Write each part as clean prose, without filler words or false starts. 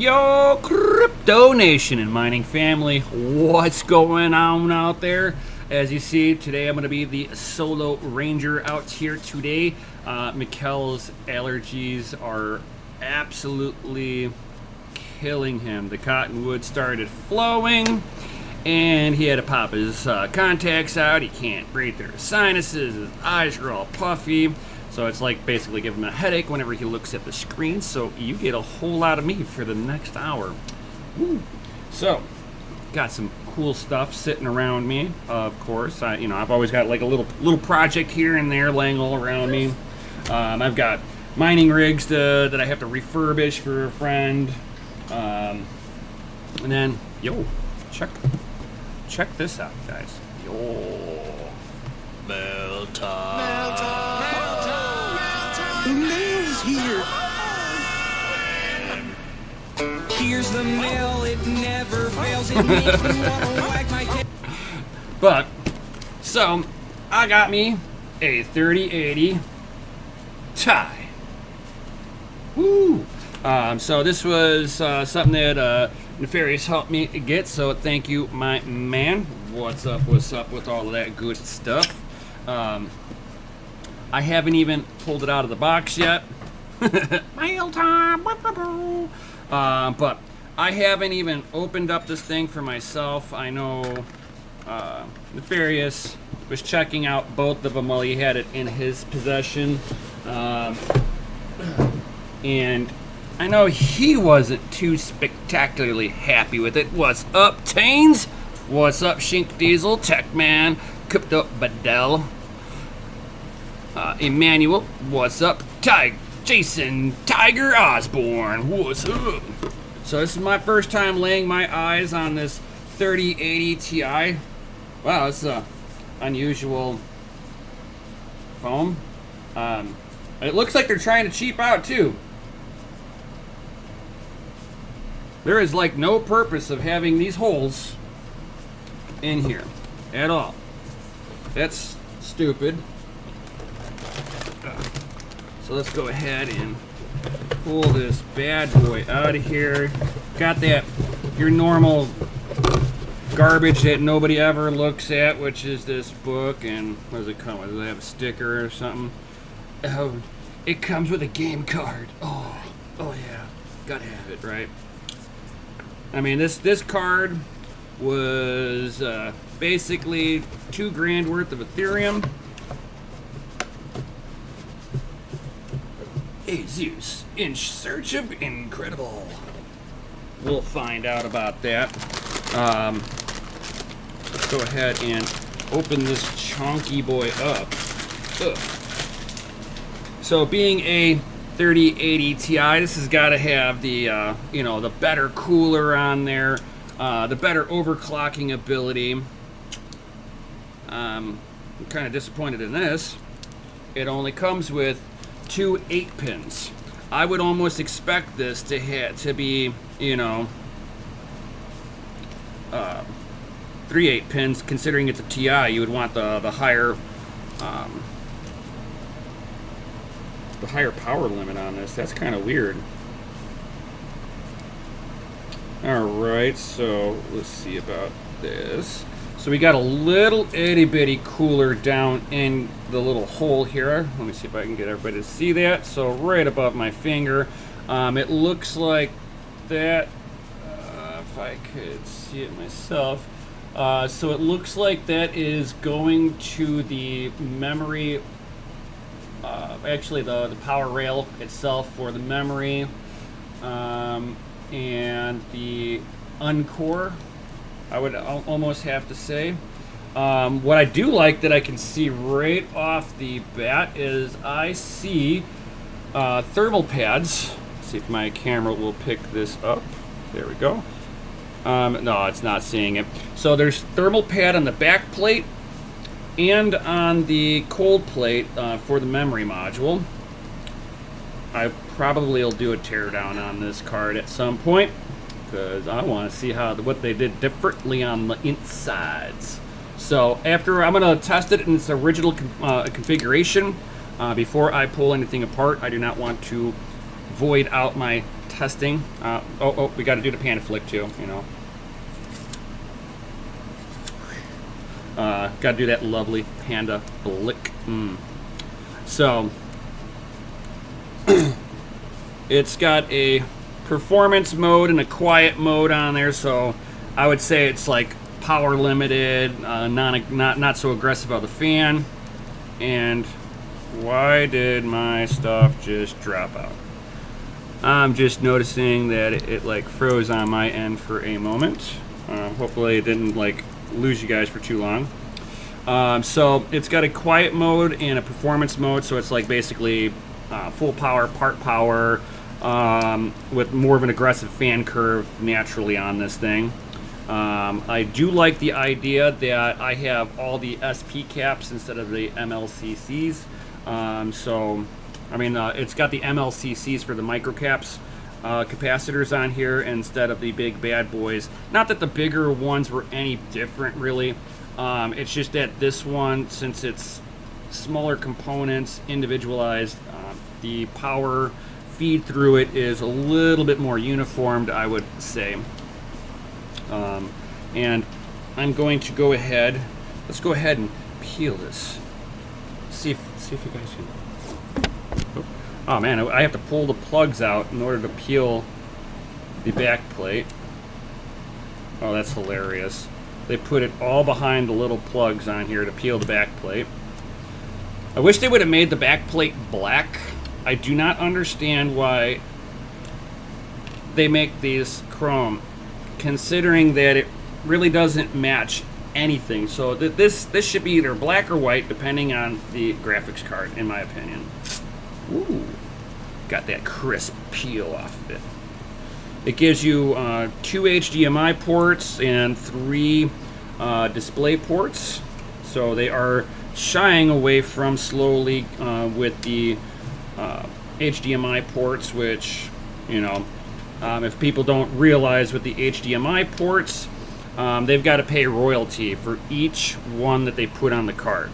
Yo, Crypto Nation and mining family, what's going on out there? As you see, today I'm going to be the solo ranger out here today. Mikkel's allergies are absolutely killing him. The cottonwood started flowing, and he had to pop his contacts out. He can't breathe through his sinuses. His eyes are all puffy. So it's like basically giving him a headache whenever he looks at the screen. So you get a whole lot of me for the next hour. Woo. So, got some cool stuff sitting around me. Of course, I've always got like a little project here and there laying all around me. I've got mining rigs that I have to refurbish for a friend. And then, yo, check this out, guys. Yo, mail time. The mail's here. Here's the mail, it never fails. It makes me wanna wag my tail. But, so, I got me a 3080 Ti. Woo! So this was something that Nefarious helped me get, so thank you, my man. What's up with all of that good stuff? I haven't even pulled it out of the box yet. Mail time! But I haven't even opened up this thing for myself. I know Nefarious was checking out both of them while he had it in his possession. And I know he wasn't too spectacularly happy with it. What's up, Tains? What's up, Shink Diesel, Techman, Crypto Badell? Emmanuel, what's up? Jason Tiger Osborne, what's up? So this is my first time laying my eyes on this 3080 Ti. Wow, it's a unusual foam. It looks like they're trying to cheap out too. There is like no purpose of having these holes in here at all. That's stupid. So let's go ahead and pull this bad boy out of here. Got that, your normal garbage that nobody ever looks at, which is this book. And what does it come with? Does it have a sticker or something? Oh, it comes with a game card. Oh yeah, gotta have it, right? I mean, this card was basically $2,000 worth of Ethereum. Hey Zeus, in search of incredible. We'll find out about that. Let's go ahead and open this chunky boy up. Ugh. So being a 3080 Ti, this has got to have the the better cooler on there, the better overclocking ability. I'm kind of disappointed in this. It only comes with 2 8-pins. I would almost expect this to be 3 8-pins. Considering it's a Ti, you would want the higher power limit on this. That's kind of weird. All right, so let's see about this. So we got a little itty bitty cooler down in the little hole here. Let me see if I can get everybody to see that. So right above my finger. It looks like that, if I could see it myself. So it looks like that is going to the memory, actually the power rail itself for the memory, and the Uncore, I would almost have to say. What I do like that I can see right off the bat is I see thermal pads. Let's see if my camera will pick this up. There we go. No, it's not seeing it. So there's thermal pad on the back plate and on the cold plate for the memory module. I probably will do a teardown on this card at some point, because I want to see what they did differently on the insides. So after I'm going to test it in its original configuration before I pull anything apart. I do not want to void out my testing. Oh, we got to do the panda flick too, you know. Got to do that lovely panda flick. So, it's got a performance mode and a quiet mode on there, so I would say it's like power limited, not so aggressive on the fan. And why did my stuff just drop out? I'm just noticing that it like froze on my end for a moment. Hopefully it didn't like lose you guys for too long. So it's got a quiet mode and a performance mode, so it's like basically full power, part power, with more of an aggressive fan curve naturally on this thing. I do like the idea that I have all the SP caps instead of the MLCCs. So, I mean, it's got the MLCCs for the micro caps capacitors on here instead of the big bad boys. Not that the bigger ones were any different, really. It's just that this one, since it's smaller components, individualized, the power feed through it is a little bit more uniformed, I would say. And I'm going to go ahead. Let's go ahead and peel this. See if you guys can. Oh man, I have to pull the plugs out in order to peel the back plate. Oh, that's hilarious. They put it all behind the little plugs on here to peel the back plate. I wish they would have made the back plate black. I do not understand why they make these chrome, considering that it really doesn't match anything. So this should be either black or white, depending on the graphics card, in my opinion. Ooh, got that crisp peel off of it. It gives you 2 HDMI ports and 3 display ports. So they are shying away from slowly with the HDMI ports, which, you know, if people don't realize with the HDMI ports, they've got to pay royalty for each one that they put on the card.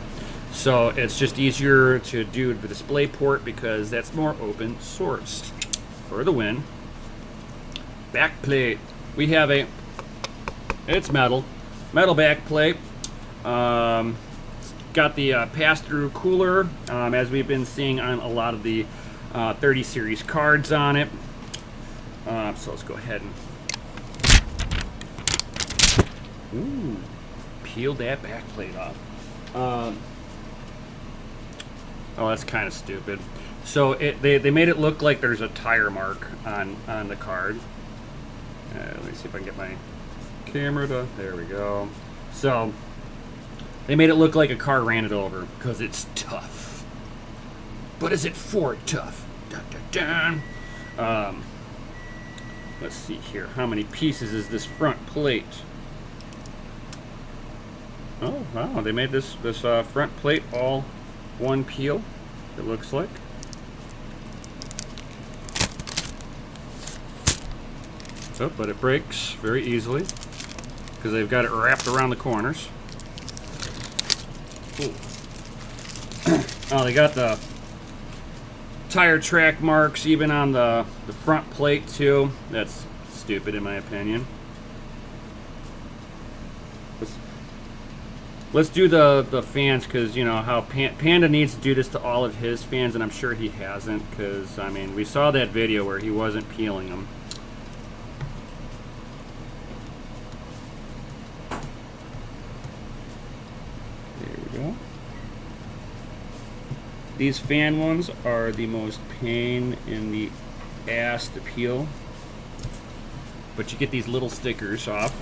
So it's just easier to do the display port because that's more open sourced. For the win. Back plate. We have it's metal back plate. Got the pass-through cooler, as we've been seeing on a lot of the 30 series cards on it. So let's go ahead and peel that back plate off. Oh, that's kind of stupid. So they made it look like there's a tire mark on the card. Let me see if I can get my camera to, there we go. So they made it look like a car ran it over because it's tough. But is it Ford tough? Dun, dun, dun. Let's see here. How many pieces is this front plate? Oh, wow. They made this front plate all one peel, it looks like. So, but it breaks very easily because they've got it wrapped around the corners. Ooh. Oh, they got the tire track marks even on the front plate too. That's stupid in my opinion. Let's do the fans, because you know how Panda needs to do this to all of his fans, and I'm sure he hasn't, because I mean we saw that video where he wasn't peeling them. There we go. These fan ones are the most pain in the ass to peel, but you get these little stickers off.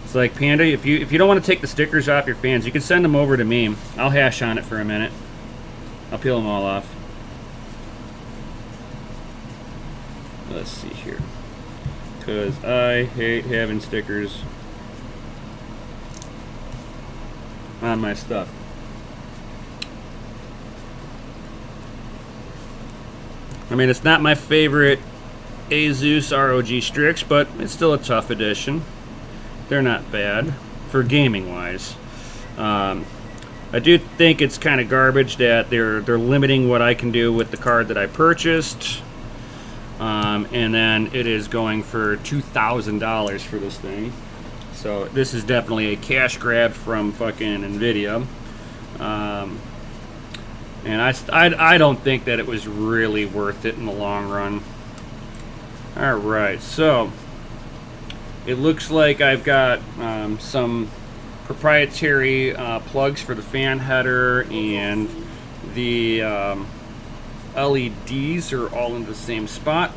It's like, Panda, if you don't want to take the stickers off your fans, you can send them over to me. I'll hash on it for a minute. I'll peel them all off. Let's see here. Because I hate having stickers on my stuff. I mean, it's not my favorite Asus ROG Strix, but it's still a tough edition. They're not bad for gaming wise. I do think it's kind of garbage that they're limiting what I can do with the card that I purchased. And then it is going for $2,000 for this thing. So this is definitely a cash grab from fucking Nvidia. And I don't think that it was really worth it in the long run. Alright, so it looks like I've got some proprietary plugs for the fan header, and the LEDs are all in the same spot.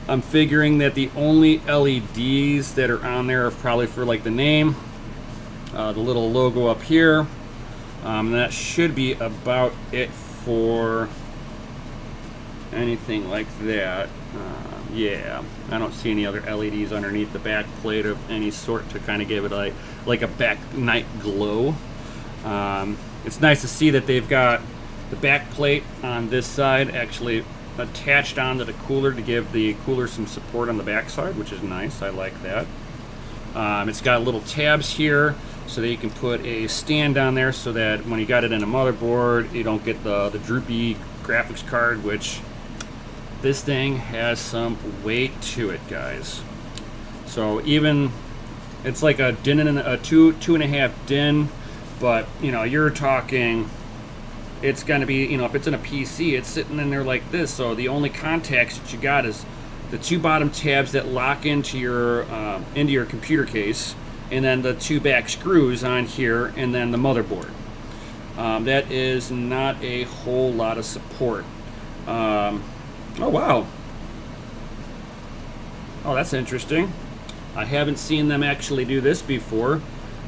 I'm figuring that the only LEDs that are on there are probably for like the name, the little logo up here. That should be about it for anything like that. Yeah, I don't see any other LEDs underneath the back plate of any sort to kind of give it like a back night glow. It's nice to see that they've got the back plate on this side actually attached onto the cooler to give the cooler some support on the back side, which is nice. I like that. It's got little tabs here so that you can put a stand on there so that when you got it in a motherboard, you don't get the droopy graphics card, which this thing has some weight to it, guys. So even it's like a DIN and a 2.5 DIN, but you know, you're talking, it's going to be, you know, if it's in a PC, it's sitting in there like this. So the only contacts that you got is the two bottom tabs that lock into your computer case, and then the two back screws on here, and then the motherboard. That is not a whole lot of support. Oh wow. Oh, that's interesting. I haven't seen them actually do this before.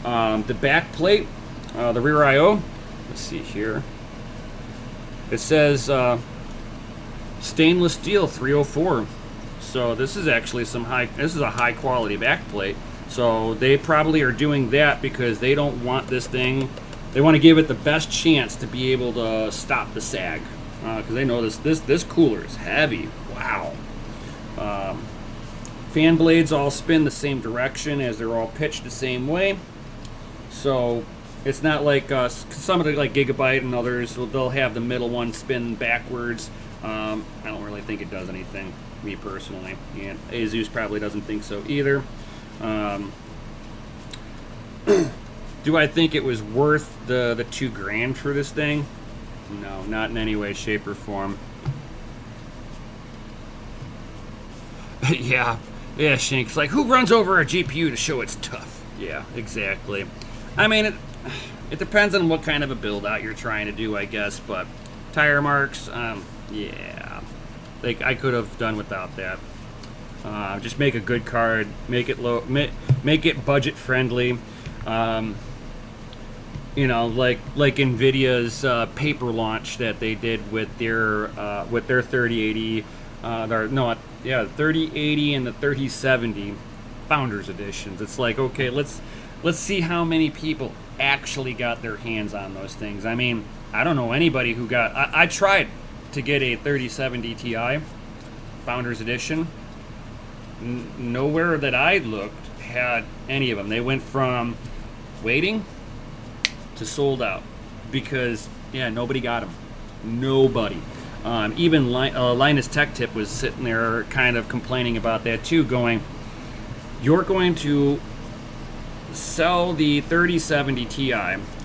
The back plate, the rear I/O. Let's see here. It says stainless steel 304. So this is actually this is a high quality back plate. So they probably are doing that because they don't want this thing. They want to give it the best chance to be able to stop the sag. Because they know this cooler is heavy. Wow. Fan blades all spin the same direction as they're all pitched the same way. So it's not like some of the like Gigabyte and others, they'll have the middle one spin backwards. I don't really think it does anything, me personally. And Asus probably doesn't think so either. Do I think it was worth the $2,000 for this thing? No, not in any way, shape, or form. yeah, Shank's like, who runs over a GPU to show it's tough? Yeah, exactly. I mean, it depends on what kind of a build out you're trying to do, I guess, but tire marks, yeah. Like, I could have done without that. Just make a good card, make it low, make it budget friendly. You know, like Nvidia's paper launch that they did with their 3080, the 3080 and the 3070 Founders Editions. It's like, okay, let's see how many people actually got their hands on those things. I mean, I don't know anybody who got. I tried to get a 3070 Ti Founders Edition. Nowhere that I looked had any of them. They went from waiting to sold out because nobody got them. Nobody. Even Linus Tech Tip was sitting there kind of complaining about that too, going, you're going to sell the 3070 Ti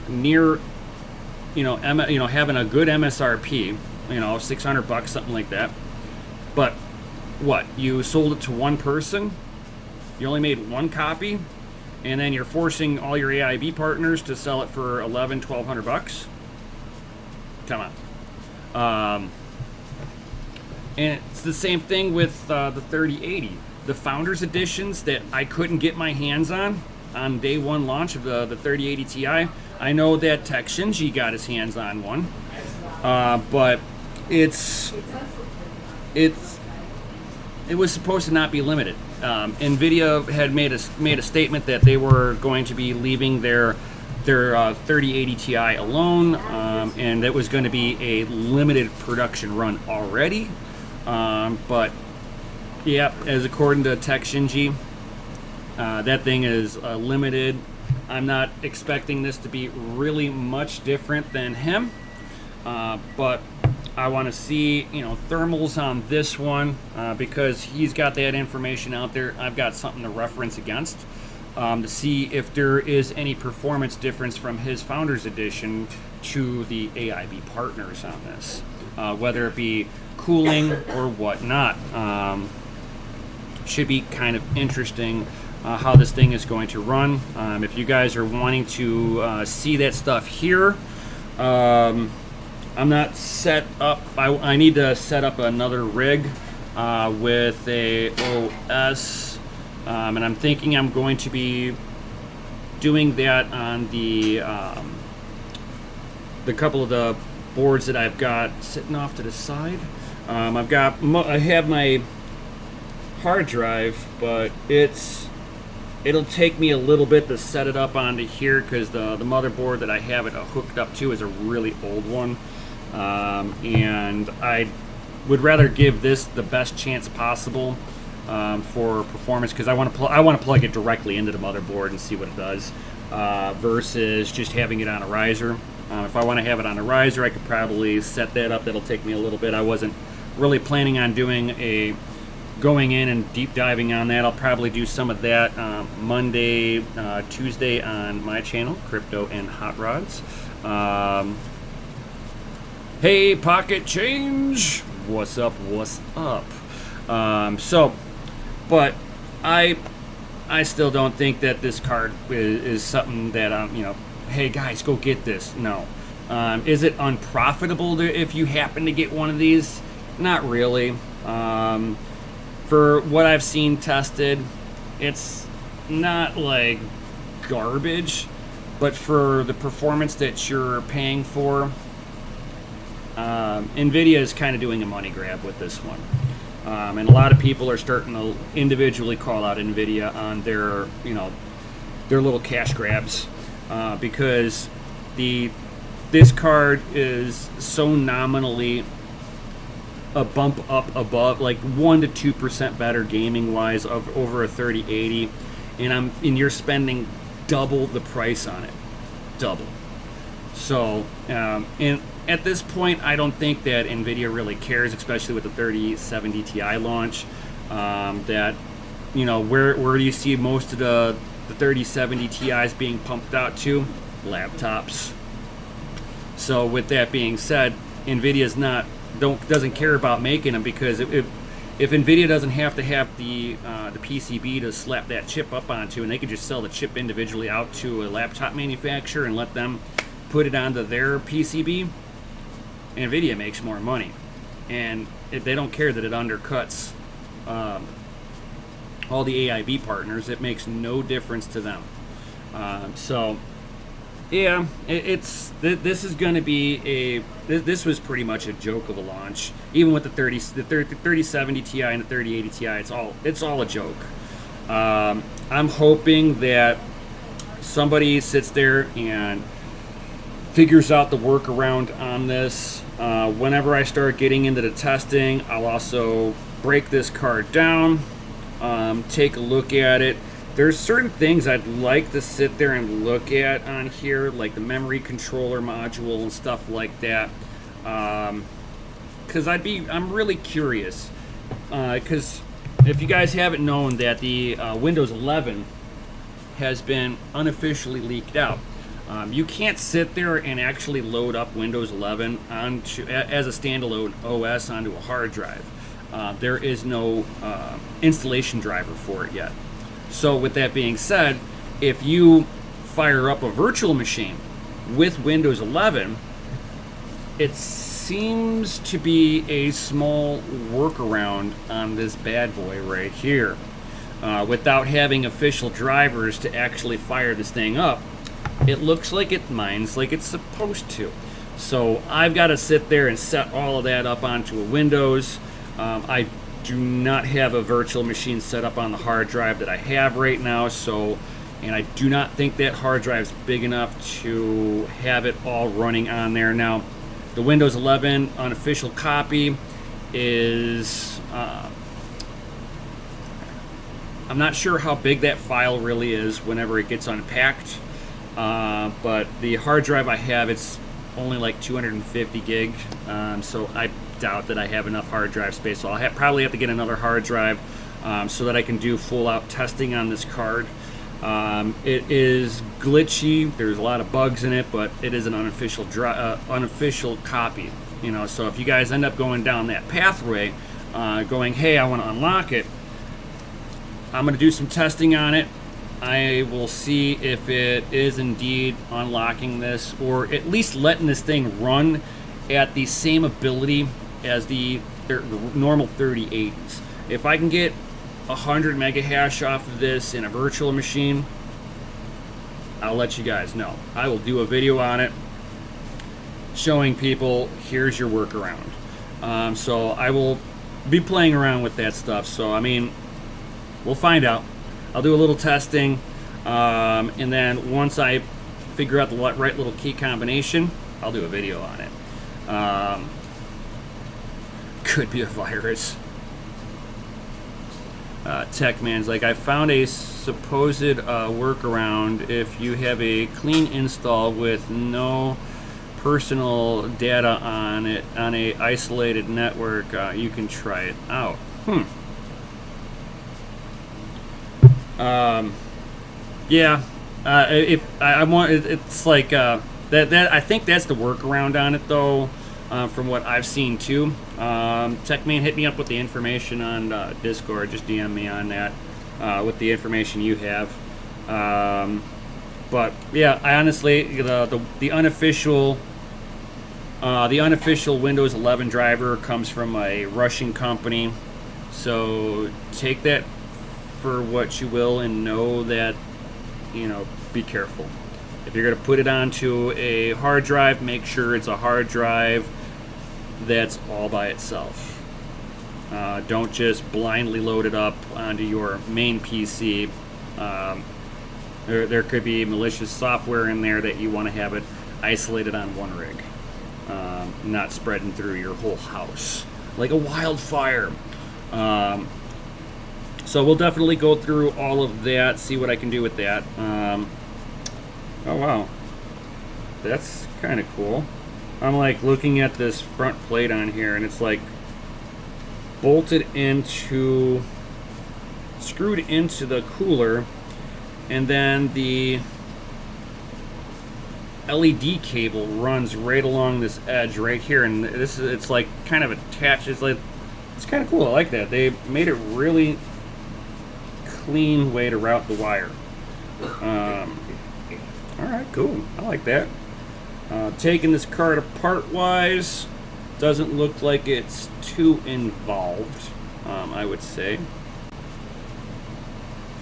near, having a good MSRP, $600, something like that. But what, you sold it to one person? You only made one copy? And then you're forcing all your AIB partners to sell it for $1,200. Come on. And it's the same thing with the 3080. The Founders Editions that I couldn't get my hands on day one launch of the 3080 Ti. I know that Tech Shinji got his hands on one. But it was supposed to not be limited. Nvidia had made a statement that they were going to be leaving their 3080 Ti alone, and that was going to be a limited production run already. But yeah, as according to Tech Shinji, that thing is limited I'm not expecting this to be really much different than him, but I want to see, you know, thermals on this one because he's got that information out there. I've got something to reference against to see if there is any performance difference from his Founders Edition to the AIB partners on this, whether it be cooling or whatnot. Should be kind of interesting how this thing is going to run. If you guys are wanting to see that stuff here, I'm not set up. I need to set up another rig with a OS, and I'm thinking I'm going to be doing that on the couple of the boards that I've got sitting off to the side. I have my hard drive, but it'll take me a little bit to set it up onto here because the motherboard that I have it hooked up to is a really old one, and I would rather give this the best chance possible for performance because I want to plug it directly into the motherboard and see what it does versus just having it on a riser. If I want to have it on a riser, I could probably set that up. That'll take me a little bit. I wasn't really planning on going in and deep diving on that. I'll probably do some of that Monday, Tuesday on my channel, Crypto and Hot Rods. Hey, Pocket Change, what's up? What's up? But I still don't think that this card is something that you know. Hey guys, go get this. No. Is it unprofitable if you happen to get one of these? Not really. For what I've seen tested, it's not like garbage, but for the performance that you're paying for, NVIDIA is kind of doing a money grab with this one. And a lot of people are starting to individually call out NVIDIA on their little cash grabs because this card is so nominally a bump up above, like 1% to 2% better gaming wise of over a 3080, and you're spending double the price on it, double. So and at this point, I don't think that NVIDIA really cares, especially with the 3070 Ti launch. That where do you see most of the 3070 Ti's being pumped out to? Laptops. So with that being said, NVIDIA's doesn't care about making them because if NVIDIA doesn't have to have the PCB to slap that chip up onto, and they could just sell the chip individually out to a laptop manufacturer and let them put it onto their PCB, NVIDIA makes more money, and they don't care that it undercuts all the AIB partners. It makes no difference to them. So yeah, this is going to be this was pretty much a joke of a launch. Even with the 3070 Ti and the 3080 Ti, it's all a joke. I'm hoping that somebody sits there and figures out the workaround on this. Whenever I start getting into the testing, I'll also break this card down, take a look at it. There's certain things I'd like to sit there and look at on here, like the memory controller module and stuff like that, because I'm really curious. Because if you guys haven't known that the Windows 11 has been unofficially leaked out, you can't sit there and actually load up Windows 11 as a standalone OS onto a hard drive. There is no installation driver for it yet. So with that being said, if you fire up a virtual machine with Windows 11, it seems to be a small workaround on this bad boy right here. Without having official drivers to actually fire this thing up, it looks like it mines like it's supposed to. So I've got to sit there and set all of that up onto a Windows. I do not have a virtual machine set up on the hard drive that I have right now, and I do not think that hard drive's big enough to have it all running on there. Now, the Windows 11 unofficial copy is, I'm not sure how big that file really is whenever it gets unpacked. But the hard drive I have, it's only like 250 gig, so I doubt that I have enough hard drive space. So I'll probably have to get another hard drive so that I can do full out testing on this card. It is glitchy. There's a lot of bugs in it, but it is an unofficial unofficial copy. You know, so if you guys end up going down that pathway, going, hey, I want to unlock it, I'm going to do some testing on it. I will see if it is indeed unlocking this, or at least letting this thing run at the same ability as the normal 3080s. If I can get 100 mega hash off of this in a virtual machine, I'll let you guys know. I will do a video on it showing people, here's your workaround. So I will be playing around with that stuff. So I mean, we'll find out. I'll do a little testing, and then once I figure out the right little key combination, I'll do a video on it. Could be a virus. Techman's like, I found a supposed workaround. If you have a clean install with no personal data on it on a isolated network, you can try it out. Yeah. If I want, it's like that. I think that's the workaround on it, though. From what I've seen too. Techman, hit me up with the information on Discord. Just DM me on that with the information you have. But yeah, I honestly the unofficial Windows 11 driver comes from a Russian company, so take that for what you will, and know that, you know, be careful. If you're going to put it onto a hard drive, make sure it's a hard drive that's all by itself. Don't just blindly load it up onto your main PC. There could be malicious software in there that you want to have it isolated on one rig, not spreading through your whole house like a wildfire. So we'll definitely go through all of that, see what I can do with that. Oh wow, that's kind of cool. I'm like looking at this front plate on here, and it's like bolted into, screwed into the cooler, and then the LED cable runs right along this edge right here, and this is, it's like kind of attached. It's like, it's kind of cool. I like that. They made it really clean way to route the wire. All right, cool. I like that. Taking this card apart wise, doesn't look like it's too involved, I would say.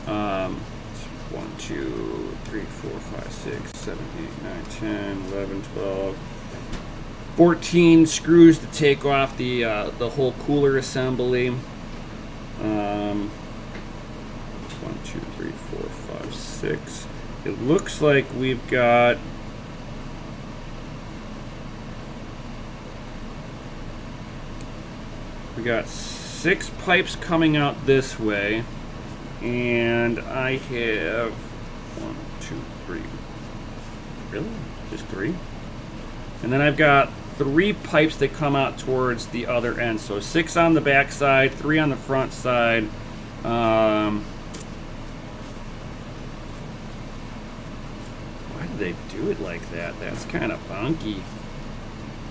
1, 2, 3, 4, 5, 6, 7, 8, 9, 10, 11, 12, 14 screws to take off the whole cooler assembly. 1, 2, 3, 4, 5, 6. It looks like we've got We got 6 pipes coming out this way, and I have 1, 2, 3. Really? Just 3? And then I've got 3 pipes that come out towards the other end. So 6 on the back side, 3 on the front side. Why did they do it like that? That's kind of funky.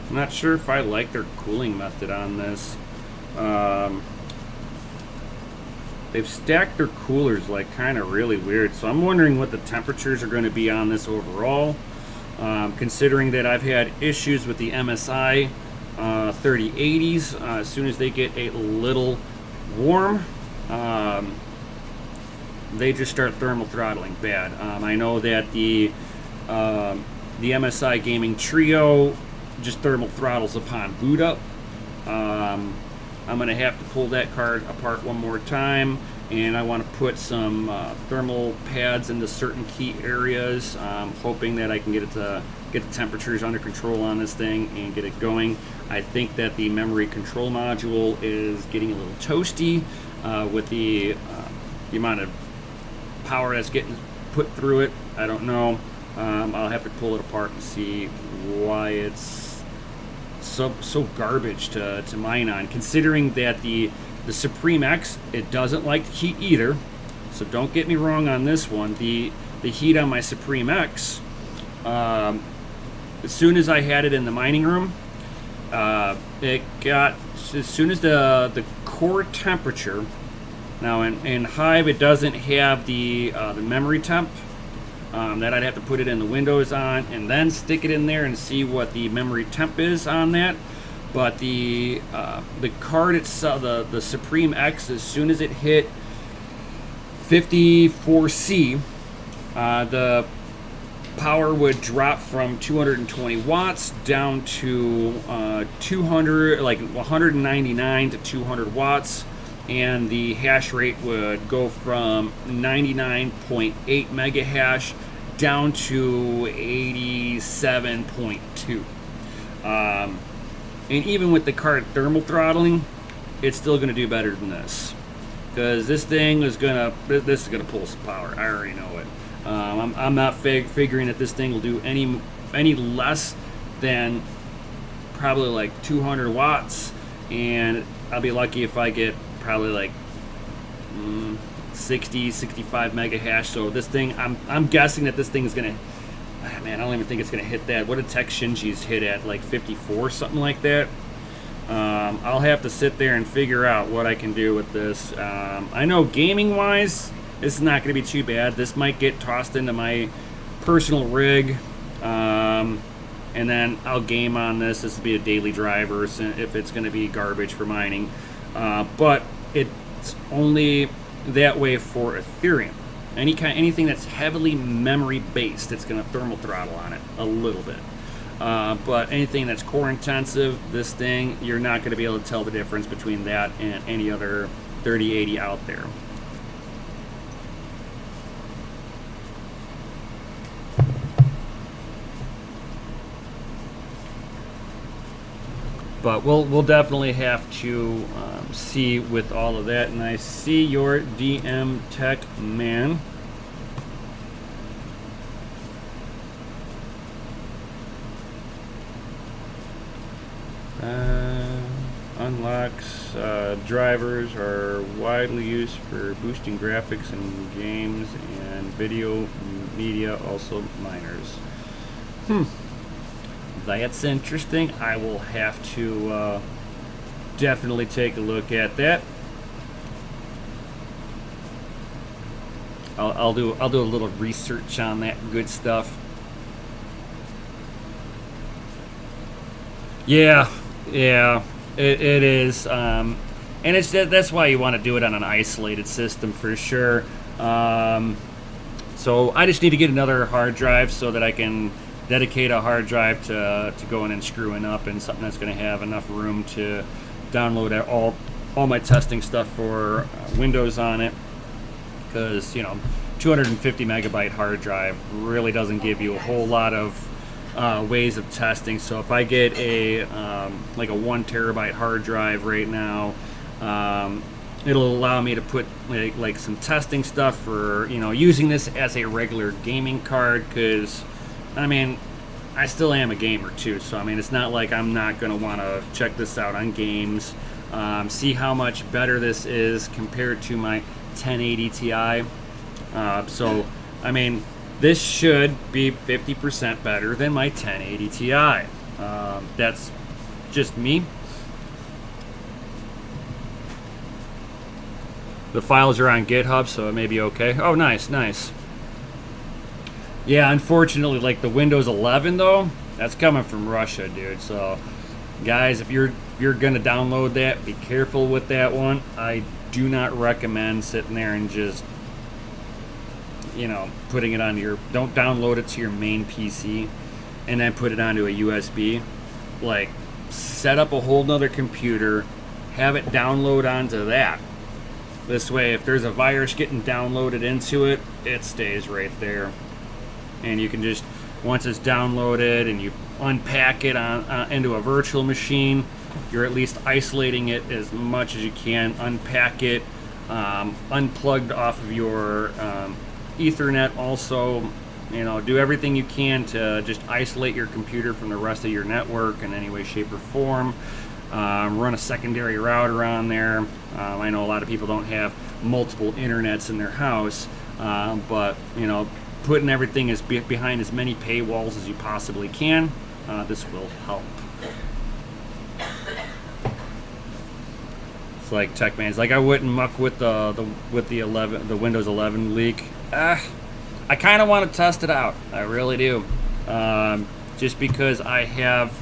I'm not sure if I like their cooling method on this. They've stacked their coolers like kind of really weird, so I'm wondering what the temperatures are going to be on this overall, considering that I've had issues with the MSI 3080s. As soon as they get a little warm, they just start thermal throttling bad. I know that the MSI Gaming Trio just thermal throttles upon boot up. I'm going to have to pull that card apart one more time, and I want to put some thermal pads into certain key areas, hoping that I can get the temperatures under control on this thing and get it going. I think that the memory control module is getting a little toasty with the amount of power that's getting put through it. I don't know. I'll have to pull it apart and see why it's so garbage to mine on, considering that the Supreme X, it doesn't like heat either. So don't get me wrong on this one. The heat on my Supreme X, as soon as I had it in the mining room, it got, as soon as the core temperature. Now in Hive, it doesn't have the memory temp. That I'd have to put it in the Windows on and then stick it in there and see what the memory temp is on that. But the card itself, the Supreme X, as soon as it hit 54C, the power would drop from 220 watts down to 200, like 199 to 200 watts. And the hash rate would go from 99.8 mega hash down to 87.2. And even with the card thermal throttling, it's still going to do better than this, because this thing is gonna pull some power. I already know it. I'm not figuring that this thing will do any less than probably like 200 watts, and I'll be lucky if I get probably like 65 mega hash. So this thing, I'm guessing that this thing is gonna, man, I don't even think it's gonna hit that. What did Tech Shinji's hit at, like 54, something like that? I'll have to sit there and figure out what I can do with this. I know gaming wise, this is not gonna be too bad. This might get tossed into my personal rig, and then I'll game on this. This will be a daily driver if it's gonna be garbage for mining. But it's only that way for Ethereum. Anything that's heavily memory based, it's going to thermal throttle on it a little bit. But anything that's core intensive, this thing, you're not going to be able to tell the difference between that and any other 3080 out there. But we'll definitely have to see with all of that. And I see your DM Tech Man. Unlocks drivers are widely used for boosting graphics in games and video media, also miners. That's interesting. I will have to definitely take a look at that. I'll do a little research on that good stuff. Yeah, it is, and that's why you want to do it on an isolated system for sure. So I just need to get another hard drive so that I can dedicate a hard drive to going and screwing up, and something that's going to have enough room to download all my testing stuff for Windows on it, because 250 megabyte hard drive really doesn't give you a whole lot of ways of testing. So if I get a like a 1 terabyte hard drive right now, it'll allow me to put like some testing stuff for using this as a regular gaming card, because I mean, I still am a gamer too, so I mean, it's not like I'm not going to want to check this out on games, see how much better this is compared to my 1080 Ti. So, I mean, this should be 50% better than my 1080 Ti. That's just me. The files are on GitHub, so it may be okay. Oh, nice. Yeah, unfortunately, like the Windows 11 though, that's coming from Russia, dude. So, guys, if you're gonna download that, be careful with that one. I do not recommend sitting there and just putting it on don't download it to your main PC and then put it onto a USB. Like, set up a whole nother computer, have it download onto that. This way, if there's a virus getting downloaded into it, it stays right there. And you can just, once it's downloaded and you unpack it into a virtual machine, you're at least isolating it as much as you can. Unpack it, unplugged off of your Ethernet also, you know, do everything you can to just isolate your computer from the rest of your network in any way, shape, or form. Run a secondary router on there. I know a lot of people don't have multiple internets in their house, but you know, putting everything behind as many paywalls as you possibly can. This will help. It's like TechMan's like, I wouldn't muck with the Windows 11 leak. I kind of want to test it out. I really do. Just because I have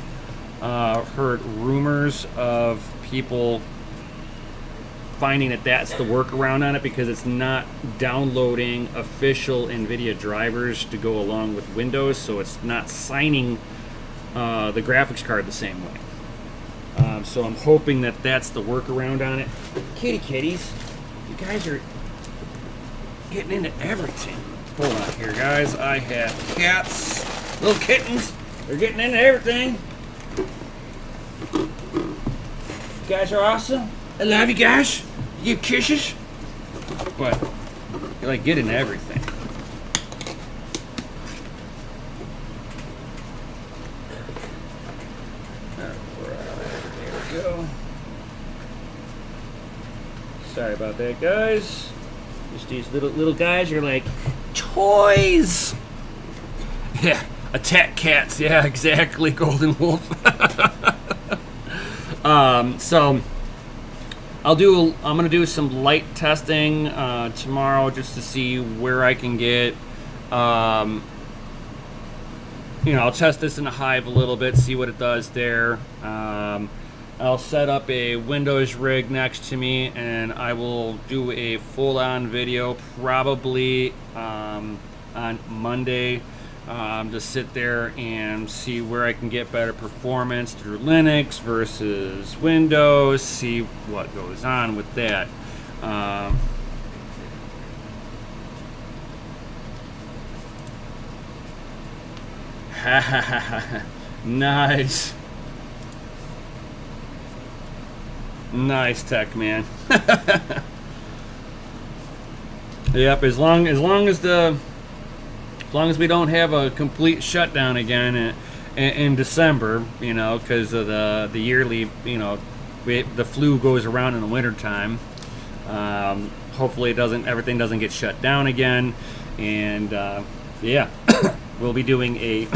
heard rumors of people finding that that's the workaround on it, because it's not downloading official NVIDIA drivers to go along with Windows, so it's not signing the graphics card the same way. So I'm hoping that that's the workaround on it. Kitties, you guys are getting into everything. Hold on here, guys. I have cats, little kittens. They're getting into everything. You guys are awesome. I love you guys. You give kisses. But you like get into everything. There we go. Sorry about that, guys. Just these little guys are like toys. Yeah, attack cats. Yeah, exactly. Golden Wolf. So I'm gonna do some light testing tomorrow just to see where I can get. You know, I'll test this in a Hive a little bit, see what it does there. I'll set up a Windows rig next to me, and I will do a full-on video probably on Monday. To sit there and see where I can get better performance through Linux versus Windows, see what goes on with that. Nice. Nice, Tech Man. Yep, as long as we don't have a complete shutdown again in December, you know, because of the yearly, you know, the flu goes around in the wintertime. Hopefully everything doesn't get shut down again. And yeah, we'll be doing a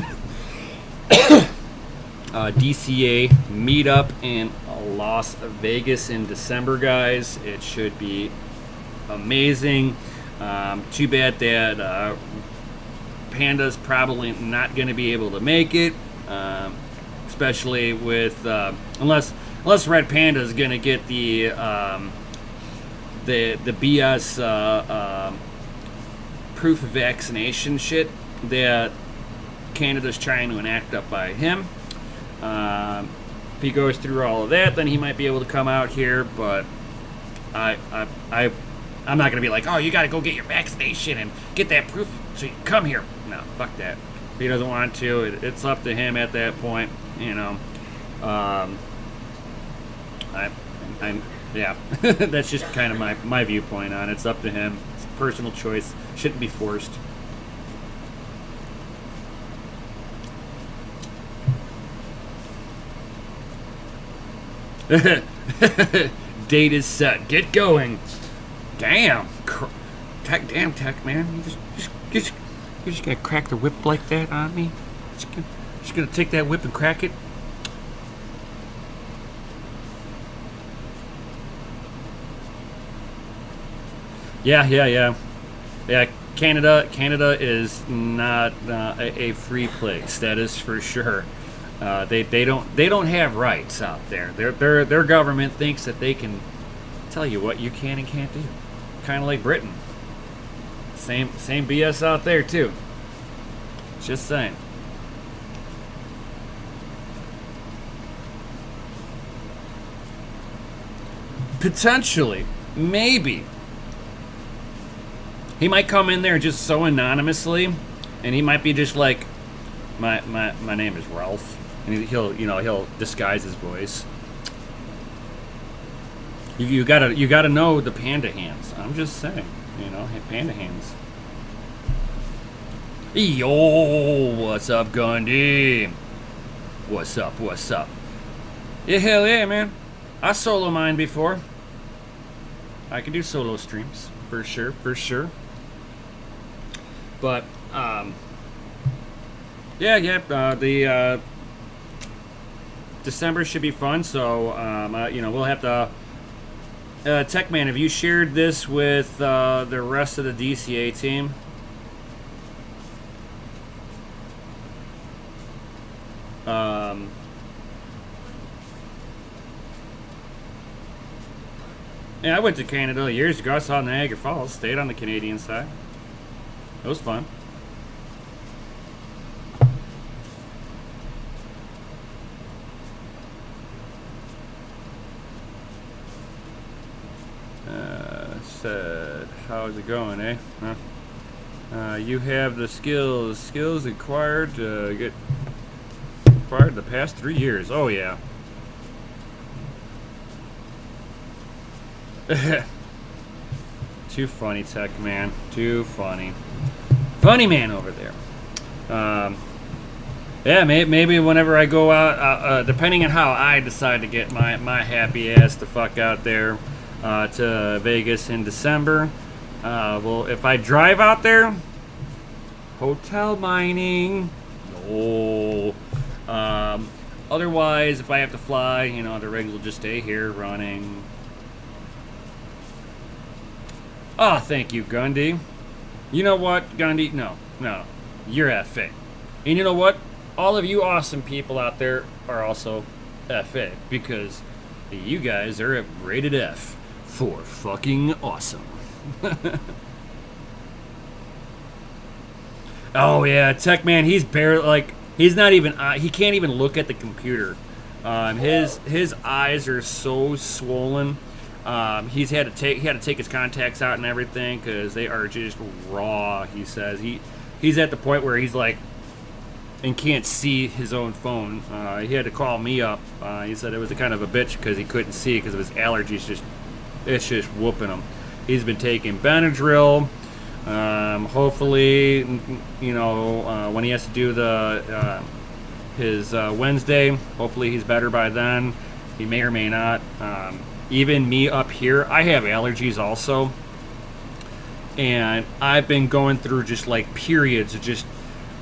DCA meetup in Las Vegas in December, guys. It should be amazing. Too bad that Panda's probably not going to be able to make it, especially with unless Red Panda is going to get the BS proof of vaccination shit that Canada's trying to enact up by him. If he goes through all of that, then he might be able to come out here. But I'm not going to be like, oh, you got to go get your vaccination and get that proof so you can come here. No, fuck that. If he doesn't want to, it's up to him at that point, you know. Yeah, that's just kind of my viewpoint on it. It's up to him. It's a personal choice. Shouldn't be forced. Date is set. Get going. Damn. Damn, Tech Man. You just gonna crack the whip like that on me? Just gonna take that whip and crack it? Yeah. Canada is not a free place. That is for sure. They don't have rights out there. Their government thinks that they can tell you what you can and can't do. Kind of like Britain. Same BS out there too. Just saying. Potentially, maybe. He might come in there just so anonymously, and he might be just like, my name is Ralph, and he'll disguise his voice. You gotta know the panda hands. I'm just saying, panda hands. Yo, what's up, Gundy? What's up? What's up? Yeah, hell yeah, man. I solo mine before. I can do solo streams for sure, for sure. But the December should be fun. So we'll have to. Techman, have you shared this with the rest of the DCA team? Yeah, I went to Canada years ago. I saw Niagara Falls. Stayed on the Canadian side. It was fun. Said, how's it going, eh? Huh? You have the skills acquired the past 3 years. Oh yeah. Too funny, Tech Man. Too funny. Funny man over there. Yeah, maybe whenever I go out, depending on how I decide to get my happy ass the fuck out there to Vegas in December. Well, if I drive out there, hotel mining. No. Otherwise, if I have to fly, the rigs will just stay here running. Oh, thank you, Gundy. You know what, Gundy? No. You're FA. And you know what? All of you awesome people out there are also FA because you guys are at rated F for fucking awesome. Oh, yeah, Tech Man, he's barely, he's not even, he can't even look at the computer. His eyes are so swollen. He had to take his contacts out and everything because they are just raw. He says he's at the point where he's and can't see his own phone. He had to call me up. He said it was a kind of a bitch because he couldn't see because of his allergies. It's just whooping him. He's been taking Benadryl. Hopefully, when he has to do his Wednesday, hopefully he's better by then. He may or may not. Even me up here, I have allergies also, and I've been going through just periods of just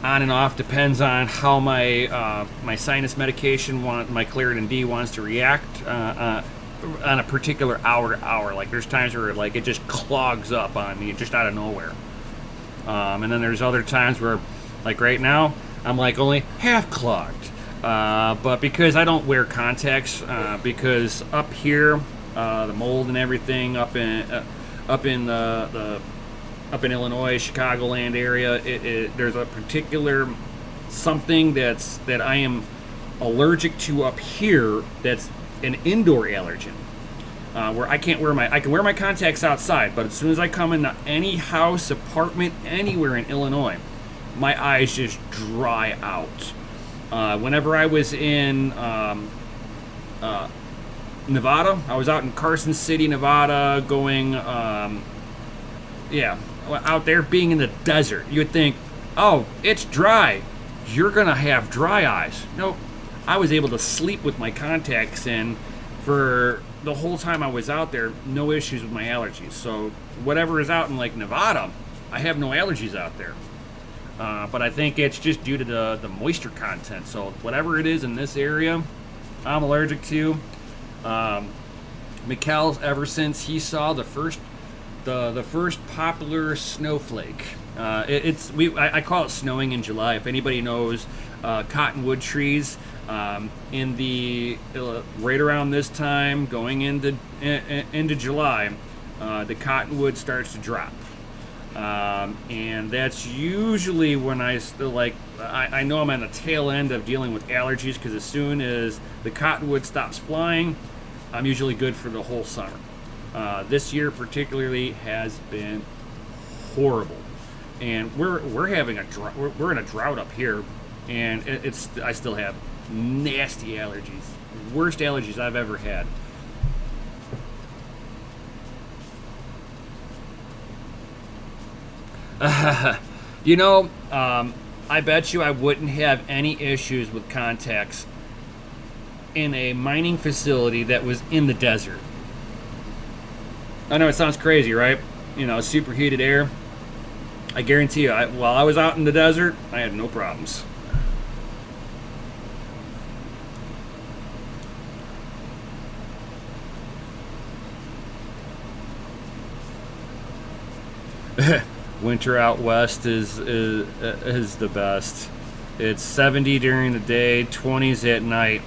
on and off. Depends on how my my sinus medication my Claritin D wants to react on a particular hour to hour. There's times where it just clogs up on me just out of nowhere, and then there's other times where right now I'm only half clogged. But because I don't wear contacts, because up here the mold and everything up in Illinois, Chicagoland area, there's a particular something that I am allergic to up here. That's an indoor allergen, where I can wear my contacts outside, but as soon as I come into any house, apartment, anywhere in Illinois, my eyes just dry out. Whenever I was in Nevada, I was out in Carson City, Nevada, going, out there being in the desert. You would think, oh, it's dry. You're going to have dry eyes. Nope. I was able to sleep with my contacts in for the whole time I was out there. No issues with my allergies. So whatever is out in Nevada, I have no allergies out there. But I think it's just due to the moisture content. So whatever it is in this area, I'm allergic to. Mikkel's, ever since he saw the first popular snowflake, I call it snowing in July. If anybody knows cottonwood trees, in the right around this time, going into July, the cottonwood starts to drop. And that's usually when I know I'm on the tail end of dealing with allergies, because as soon as the cottonwood stops flying, I'm usually good for the whole summer. This year particularly has been horrible, and we're having we're in a drought up here, and I still have nasty allergies, worst allergies I've ever had. You know, I bet you I wouldn't have any issues with contacts in a mining facility that was in the desert. I know it sounds crazy, right? You know, superheated air. I guarantee you, while I was out in the desert, I had no problems. Winter out west is the best. It's 70 during the day, 20s at night.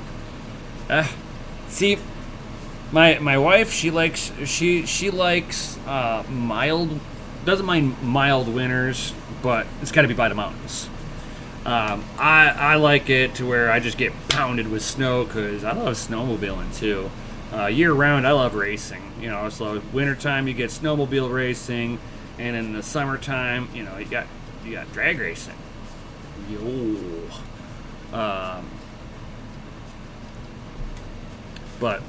See, my wife, she likes mild, doesn't mind mild winters, but it's got to be by the mountains. I like it to where I just get pounded with snow because I love snowmobiling too. Year round, I love racing. You know, so wintertime you get snowmobile racing. And in the summertime, you know, you got drag racing. Yo. But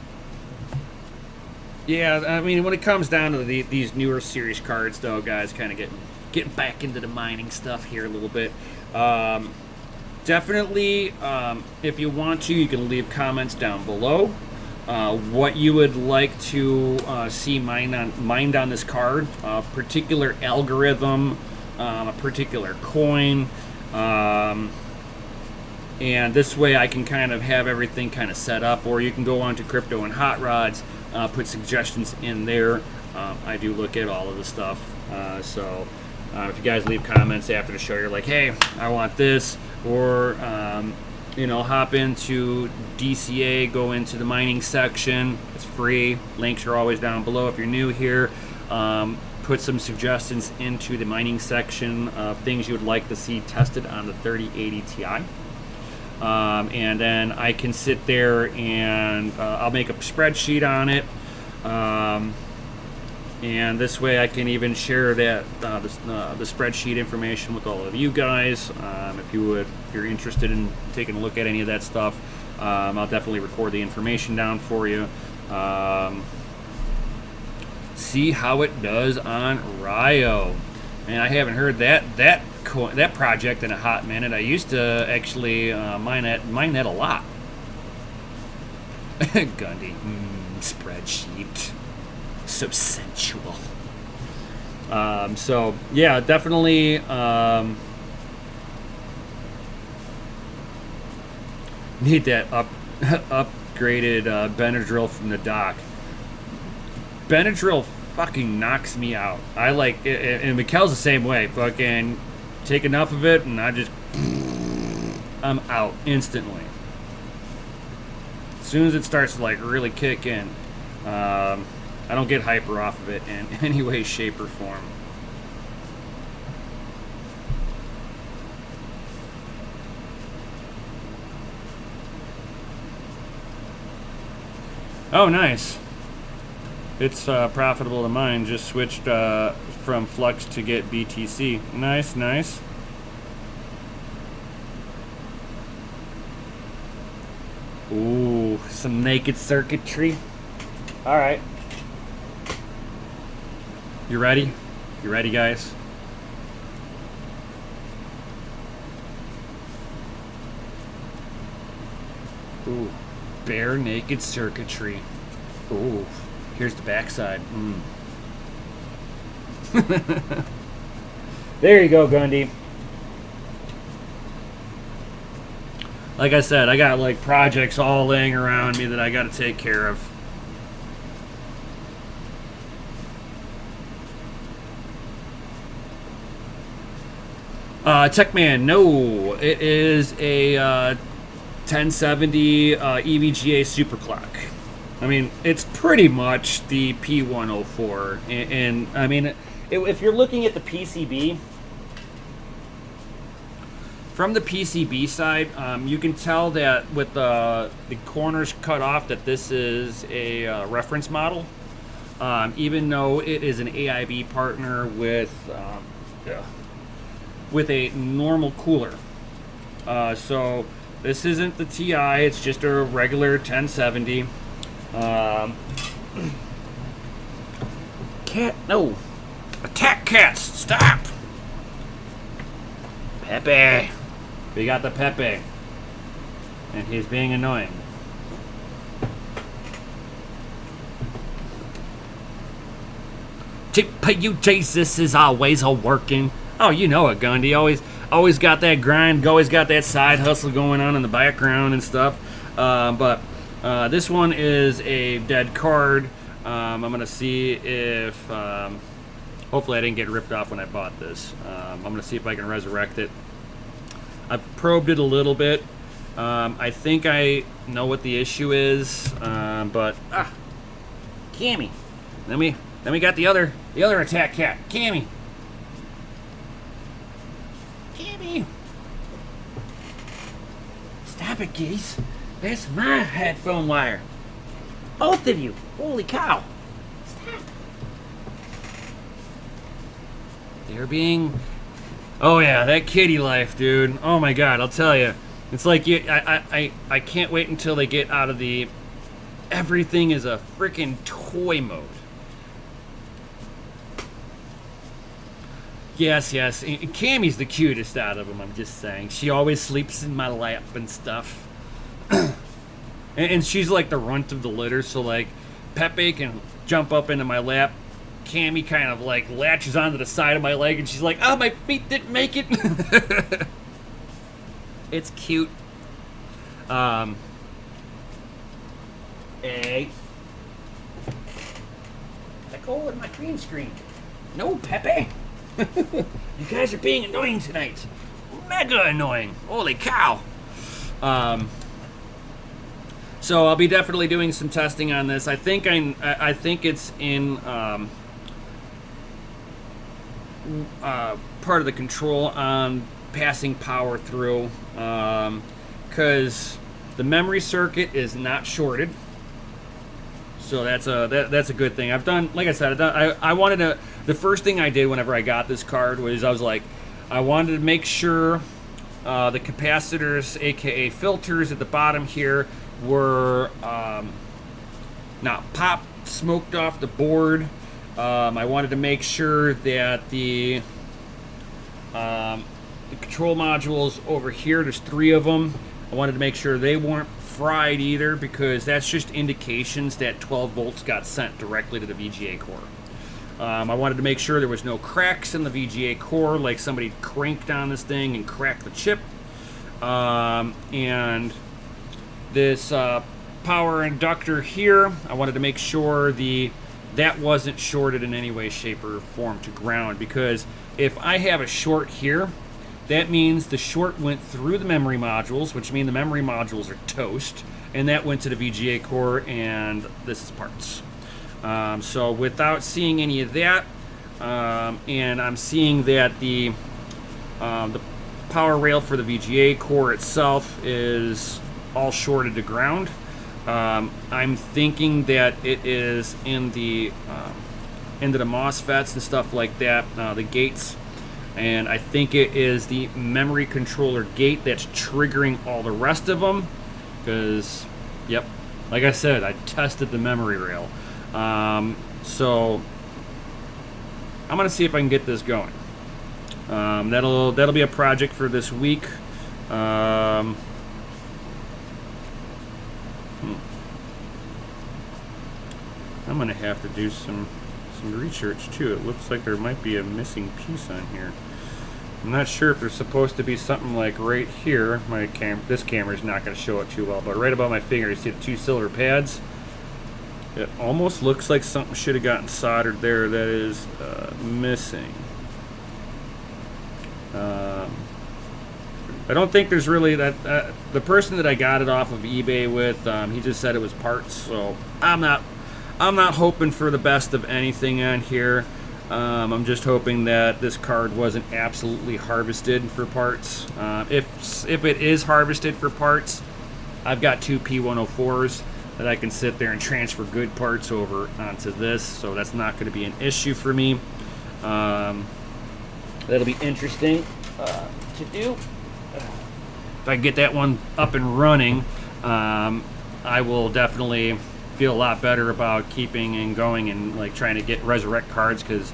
yeah, I mean, when it comes down to these newer series cards, though, guys, kind of getting back into the mining stuff here a little bit. Definitely, if you want to, you can leave comments down below. What you would like to see mined on this card, a particular algorithm, a particular coin, and this way I can kind of have everything kind of set up, or you can go on to Crypto and Hot Rods, put suggestions in there. I do look at all of the stuff, so if you guys leave comments after the show, you're like, hey, I want this, or you know, hop into DCA, go into the mining section. It's free. Links are always down below if you're new here. Put some suggestions into the mining section of things you would like to see tested on the 3080 Ti. And then I can sit there and I'll make a spreadsheet on it. And this way I can even share that the spreadsheet information with all of you guys. If you're interested in taking a look at any of that stuff, I'll definitely record the information down for you. See how it does on Rio. And I haven't heard that project in a hot minute. I used to actually mine that a lot. Gundy, spreadsheet. So sensual. So yeah, definitely need that upgraded Benadryl from the doc. Benadryl fucking knocks me out. I like it, and Mikkel's the same way. Fucking take enough of it, and I'm out instantly. As soon as it starts to like really kick in. I don't get hyper off of it in any way, shape, or form. Oh, nice. It's profitable to mine. Just switched from Flux to get BTC. Nice, nice. Ooh, some naked circuitry. All right. You ready? You ready, guys? Ooh, bare naked circuitry. Ooh, here's the backside. There you go, Gundy. Like I said, I got like projects all laying around me that I got to take care of. Techman, no, it is a 1070 EVGA superclock. I mean, it's pretty much the P104, and I mean, if you're looking at the PCB, from the PCB side, you can tell that with the corners cut off that this is a reference model, even though it is an AIB partner with a normal cooler. So this isn't the TI, it's just a regular 1070. Cat, no. Attack cats, stop! Pepe. We got the Pepe. And he's being annoying. You Jesus is always a working. Oh, you know it, Gundy. Always got that grind. Always got that side hustle going on in the background and stuff. But this one is a dead card. I'm gonna see if. Hopefully, I didn't get ripped off when I bought this. I'm gonna see if I can resurrect it. I've probed it a little bit. I think I know what the issue is, but Cammy. Then we got the other attack cat, Cammy. Cammy. Stop it, geese. That's my headphone wire. Both of you. Holy cow. Stop. They're being. Oh yeah, that kitty life, dude. Oh my god, I'll tell you. It's like I can't wait until they get out of the everything is a freaking toy mode. Yes. And Cammy's the cutest out of them, I'm just saying. She always sleeps in my lap and stuff. and she's like the runt of the litter, so like Pepe can jump up into my lap. Cammy kind of like latches onto the side of my leg and she's like, oh, my feet didn't make it. It's cute. Hey. Let go of my green screen. No, Pepe. You guys are being annoying tonight. Mega annoying. Holy cow. So I'll be definitely doing some testing on this. I think it's in part of the control on passing power through, because the memory circuit is not shorted. So that's a good thing. I've done, like I said, I wanted to. The first thing I did whenever I got this card was I was like, I wanted to make sure the capacitors, aka filters, at the bottom here were not pop smoked off the board. I wanted to make sure that the control modules over here, there's 3 of them. I wanted to make sure they weren't fried either, because that's just indications that 12 volts got sent directly to the VGA core. I wanted to make sure there was no cracks in the VGA core, like somebody cranked on this thing and cracked the chip. And this power inductor here, I wanted to make sure that wasn't shorted in any way, shape, or form to ground, because if I have a short here, that means the short went through the memory modules, which mean the memory modules are toast, and that went to the VGA core, and this is parts. So without seeing any of that, and I'm seeing that the power rail for the VGA core itself is all shorted to ground. I'm thinking that it is into the MOSFETs and stuff like that, the gates. And I think it is the memory controller gate that's triggering all the rest of them. Because, yep, like I said, I tested the memory rail. So I'm gonna see if I can get this going. That'll be a project for this week. I'm gonna have to do some research too. It looks like there might be a missing piece on here. I'm not sure if there's supposed to be something like right here. This camera's not going to show it too well, but right above my finger, you see the 2 silver pads. It almost looks like something should have gotten soldered there that is missing. I don't think there's really that. The person that I got it off of eBay with, he just said it was parts, so I'm not hoping for the best of anything on here. I'm just hoping that this card wasn't absolutely harvested for parts. If it is harvested for parts, I've got 2 P104s that I can sit there and transfer good parts over onto this, so that's not going to be an issue for me. That'll be interesting to do. If I get that one up and running, I will definitely feel a lot better about keeping and going and like trying to resurrect cards, because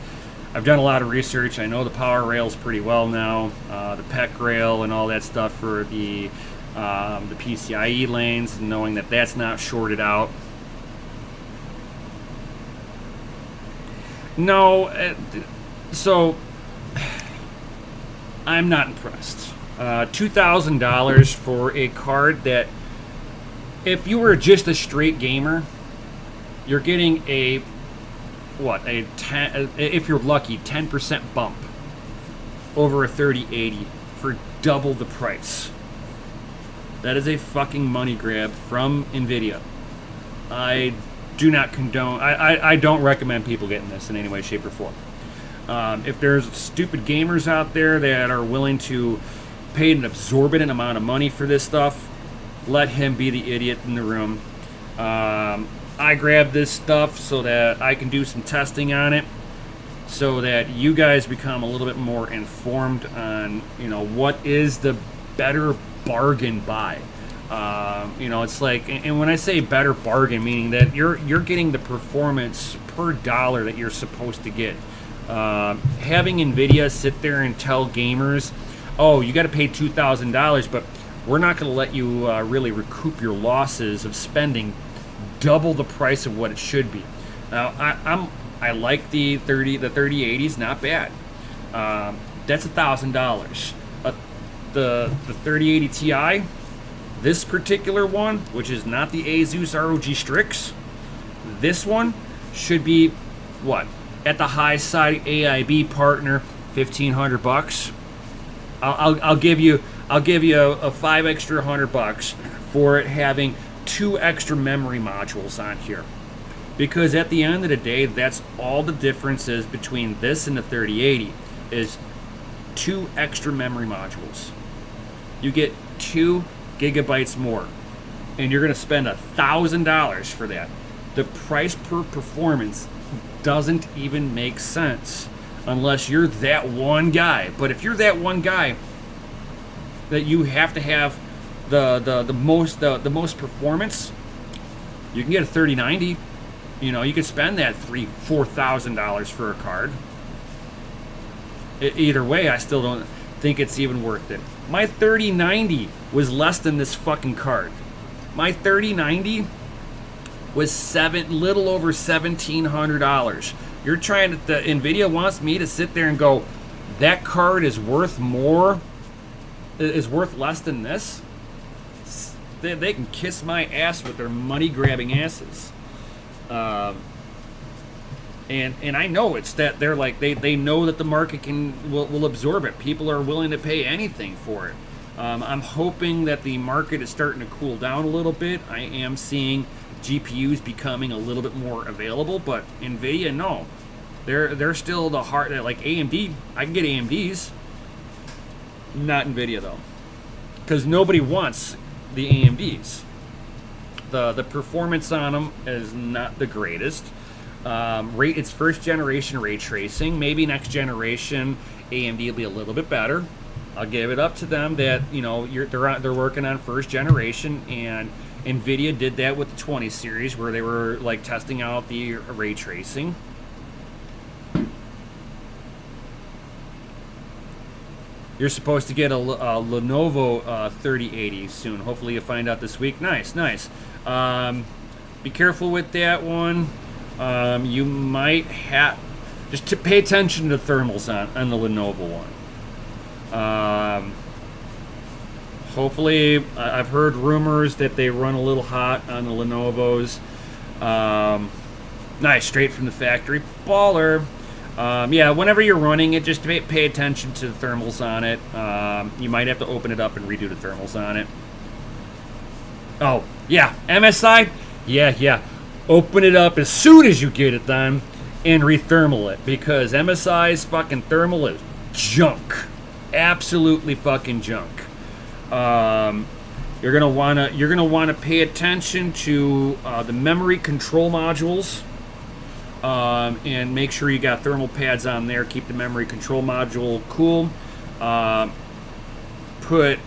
I've done a lot of research. I know the power rails pretty well now, the PEC rail and all that stuff for the PCIe lanes, knowing that that's not shorted out. No, so I'm not impressed. $2,000 for a card that, if you were just a straight gamer, you're getting a 10, if you're lucky, 10% bump over a 3080 for double the price. That is a fucking money grab from NVIDIA. I do not condone, I don't recommend people getting this in any way, shape, or form. If there's stupid gamers out there that are willing to pay an exorbitant amount of money for this stuff, let him be the idiot in the room. I grabbed this stuff so that I can do some testing on it, so that you guys become a little bit more informed on, what is the better bargain buy. It's like, and when I say better bargain, meaning that you're getting the performance per dollar that you're supposed to get. Having NVIDIA sit there and tell gamers, oh, you got to pay $2,000, but we're not going to let you really recoup your losses of spending double the price of what it should be. Now, I like the 3080s, not bad. That's $1,000. The 3080 Ti, this particular one, which is not the Asus ROG Strix, this one should be what? At the high side, AIB partner, $1,500. I'll give you a $5 extra $100 for it having 2 extra memory modules on here, because at the end of the day, that's all the difference is between this and the 3080 is 2 extra memory modules. You get 2 gigabytes more, and you're going to spend $1,000 for that. The price per performance doesn't even make sense unless you're that one guy. But if you're that one guy that you have to have the most performance, you can get a 3090. You could spend that $4,000 for a card. Either way, I still don't think it's even worth it. My 3090 was less than this fucking card. My 3090 was little over $1,700. You're trying to, NVIDIA wants me to sit there and go, that card is worth less than this? They can kiss my ass with their money-grabbing asses. And I know it's that they're like, they know that the market will absorb it. People are willing to pay anything for it. I'm hoping that the market is starting to cool down a little bit. I am seeing GPUs becoming a little bit more available, but NVIDIA, no. They're still the heart, like AMD. I can get AMDs. Not NVIDIA, though. Because nobody wants the AMDs. The performance on them is not the greatest. It's first generation ray tracing. Maybe next generation AMD will be a little bit better. I'll give it up to them that they're working on first generation, and NVIDIA did that with the 20 series where they were like testing out the ray tracing. You're supposed to get a Lenovo 3080 soon. Hopefully you'll find out this week. Nice. Be careful with that one. You might have just to pay attention to thermals on the Lenovo one. Hopefully, I've heard rumors that they run a little hot on the Lenovo's. Nice, straight from the factory. Baller. Yeah, whenever you're running it, just pay attention to the thermals on it. You might have to open it up and redo the thermals on it. Oh, yeah, MSI? Yeah. Open it up as soon as you get it done and rethermal it, because MSI's fucking thermal is junk. Absolutely fucking junk. You're gonna wanna pay attention to the memory control modules, and make sure you got thermal pads on there. Keep the memory control module cool. Put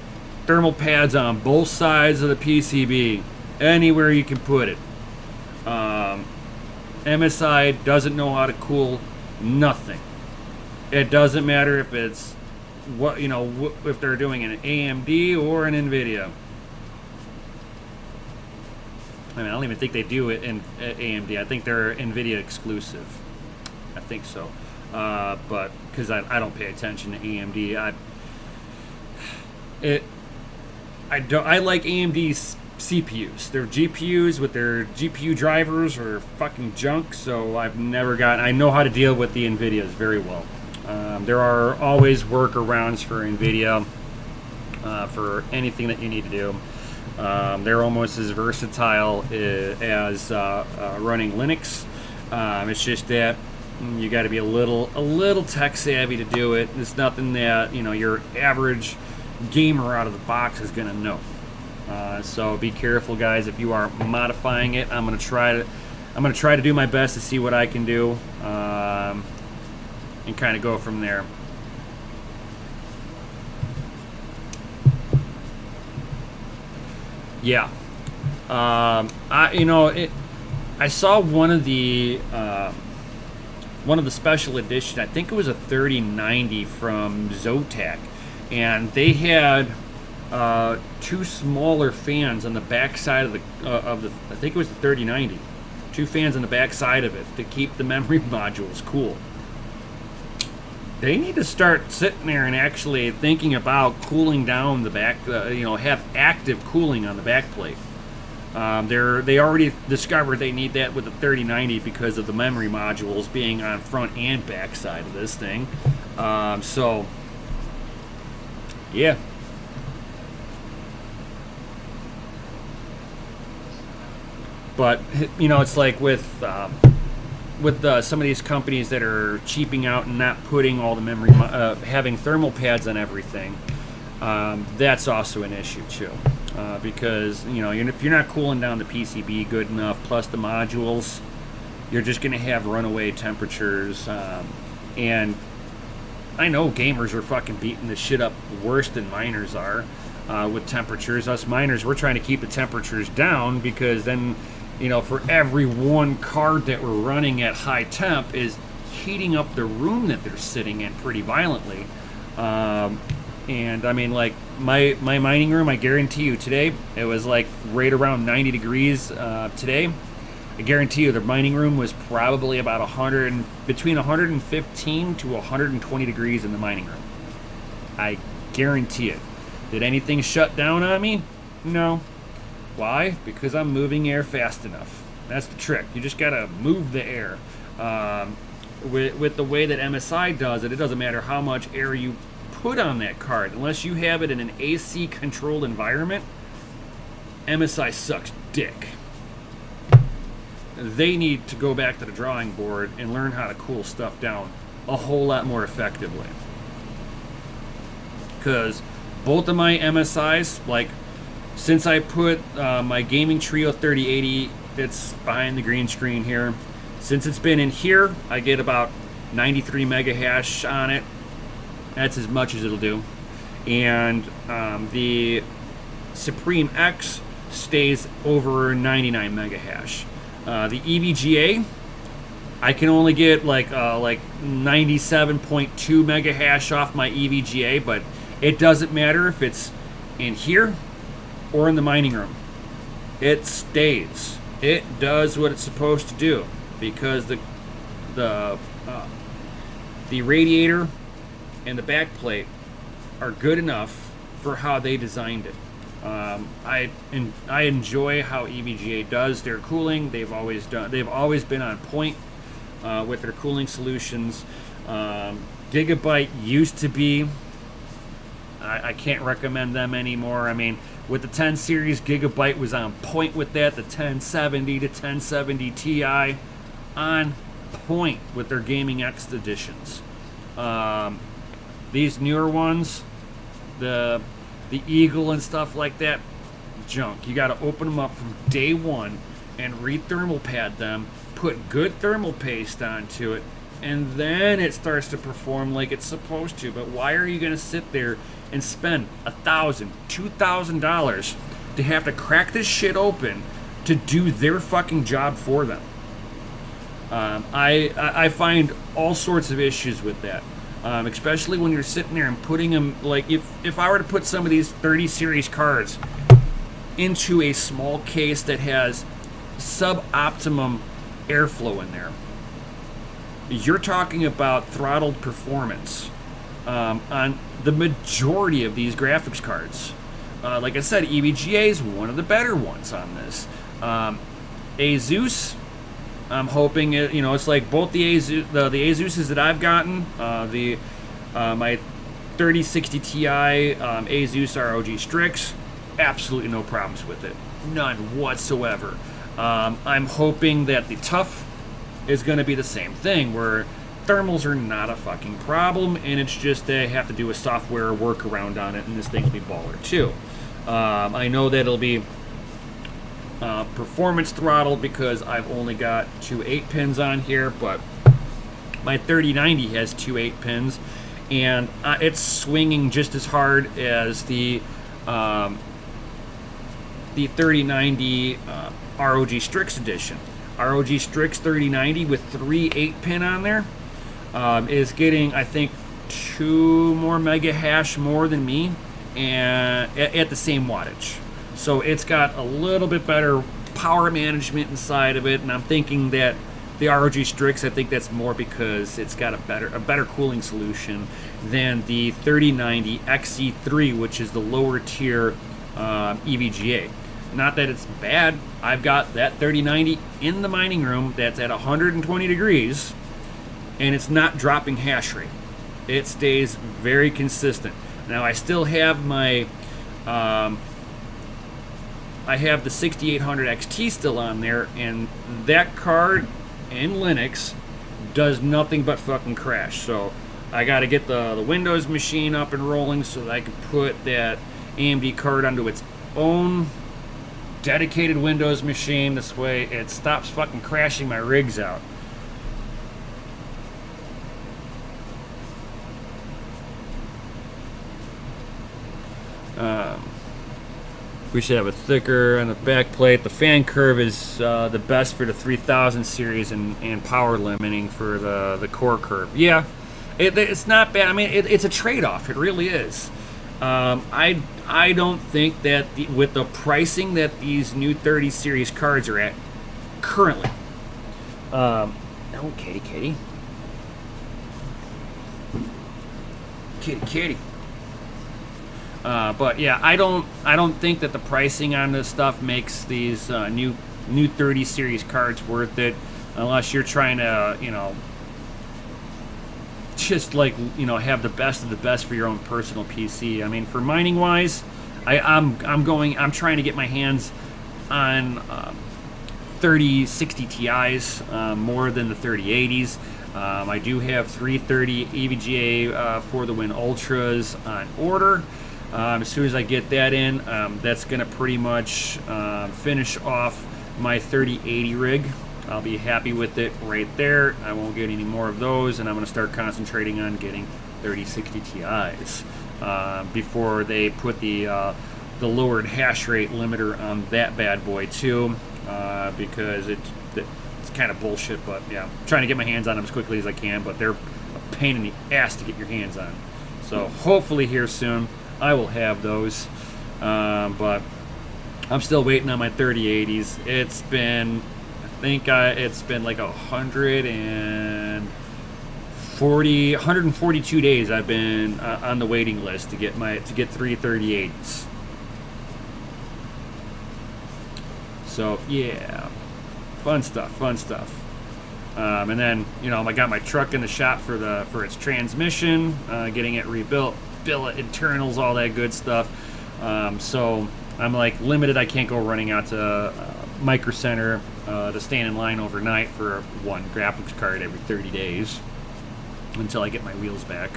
thermal pads on both sides of the PCB, anywhere you can put it. MSI doesn't know how to cool nothing. It doesn't matter if it's what if they're doing an AMD or an NVIDIA. I mean, I don't even think they do it in AMD. I think they're NVIDIA exclusive. I think so. But because I don't pay attention to AMD, I like AMD's CPUs. Their GPUs with their GPU drivers are fucking junk. So I know how to deal with the NVIDIAs very well. There are always workarounds for NVIDIA for anything that you need to do. They're almost as versatile as running Linux. It's just that you got to be a little tech savvy to do it. It's nothing that your average gamer out of the box is going to know. So be careful, guys. If you are modifying it, I'm going to try to do my best to see what I can do, and kind of go from there. Yeah. I saw one of the special edition. I think it was a 3090 from Zotac, and they had two smaller fans on the back side of the I think it was the 3090. Two fans on the back side of it to keep the memory modules cool. They need to start sitting there and actually thinking about cooling down the back, have active cooling on the back plate. They already discovered they need that with the 3090 because of the memory modules being on front and back side of this thing. So, yeah. But, it's like with some of these companies that are cheaping out and not putting all the memory, having thermal pads on everything, that's also an issue too. Because if you're not cooling down the PCB good enough, plus the modules, you're just going to have runaway temperatures. And I know gamers are fucking beating this shit up worse than miners are with temperatures. Us miners, we're trying to keep the temperatures down because then, for every one card that we're running at high temp is heating up the room that they're sitting in pretty violently. And I mean, like my mining room, I guarantee you today, it was like right around 90 degrees today. I guarantee you the mining room was probably about between 115 to 120 degrees in the mining room. I guarantee it. Did anything shut down on me? No. Why? Because I'm moving air fast enough. That's the trick. You just gotta move the air. With the way that MSI does it, it doesn't matter how much air you put on that card. Unless you have it in an AC controlled environment, MSI sucks dick. They need to go back to the drawing board and learn how to cool stuff down a whole lot more effectively. Because both of my MSIs, like, since I put my Gaming Trio 3080, it's behind the green screen here. Since it's been in here, I get about 93 mega hash on it. That's as much as it'll do. And the Supreme X stays over 99 mega hash. The EVGA, I can only get like 97.2 mega hash off my EVGA, but it doesn't matter if it's in here or in the mining room. It stays. It does what it's supposed to do because the radiator and the back plate are good enough for how they designed it. I enjoy how EVGA does their cooling. They've always been on point with their cooling solutions. Gigabyte used to be. I can't recommend them anymore. I mean, with the 10 series, Gigabyte was on point with that. The 1070 to 1070 Ti, on point with their Gaming X editions. These newer ones, the Eagle and stuff like that, junk. You got to open them up from day one and re-thermal pad them, put good thermal paste onto it, and then it starts to perform like it's supposed to. But why are you going to sit there and spend $1,000, $2,000 to have to crack this shit open to do their fucking job for them? I find all sorts of issues with that. especially when you're sitting there and putting them, like if I were to put some of these 30 series cards into a small case that has suboptimum airflow in there, you're talking about throttled performance on the majority of these graphics cards. Like I said, EVGA is one of the better ones on this. Asus, I'm hoping it. It's like both the Asuses that I've gotten. My 3060 Ti Asus ROG Strix, absolutely no problems with it, none whatsoever. I'm hoping that the TUF is going to be the same thing, where thermals are not a fucking problem, and it's just they have to do a software workaround on it, and this thing will be baller too. I know that it'll be performance throttled because I've only got 2 8-pins on here, but my 3090 has 2 8-pins, and it's swinging just as hard as the 3090 ROG Strix edition. ROG Strix 3090 with 3 8-pin on there is getting, I think, 2 more mega hash more than me, and at the same wattage. So it's got a little bit better power management inside of it, and I'm thinking that the ROG Strix, I think that's more because it's got a better cooling solution than the 3090 XE3, which is the lower tier EVGA. Not that it's bad. I've got that 3090 in the mining room that's at 120 degrees, and it's not dropping hash rate. It stays very consistent. Now I still have my I have the 6800 XT still on there, and that card in Linux does nothing but fucking crash. So I got to get the Windows machine up and rolling so that I can put that AMD card onto its own dedicated Windows machine. This way it stops fucking crashing my rigs out. We should have a thicker on the back plate. The fan curve is the best for the 3000 series and power limiting for the core curve. Yeah, it's not bad. I mean, it's a trade-off. It really is. I don't think that with the pricing that these new 30 series cards are at currently. No, kitty. But yeah, I don't think that the pricing on this stuff makes these new 30 series cards worth it, unless you're trying to just have the best of the best for your own personal PC. I mean, for mining wise, I'm trying to get my hands on 3060 Ti's more than the 3080s. I do have 330 EVGA for the Win Ultras on order. As soon as I get that in, that's going to pretty much finish off my 3080 rig. I'll be happy with it right there. I won't get any more of those, and I'm going to start concentrating on getting 3060 Ti's before they put the lowered hash rate limiter on that bad boy too, because it's kind of bullshit. But yeah, I'm trying to get my hands on them as quickly as I can, but they're a pain in the ass to get your hands on. So hopefully here soon I will have those, but I'm still waiting on my 3080s. It's been like 142 days I've been on the waiting list to get 3 3080s. So yeah, fun stuff. And then I got my truck in the shop for its transmission, getting it rebuilt, billet internals, all that good stuff. So I'm like limited. I can't go running out to Micro Center to stand in line overnight for one graphics card every 30 days until I get my wheels back.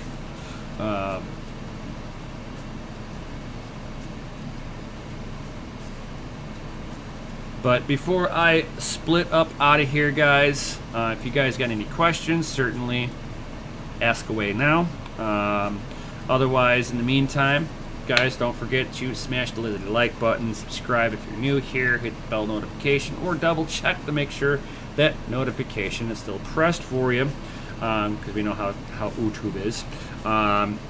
But before I split up out of here, guys, if you guys got any questions, certainly ask away now. Otherwise, in the meantime, guys, don't forget to smash the like button, subscribe if you're new here, hit the bell notification, or double check to make sure that notification is still pressed for you. because we know how YouTube is.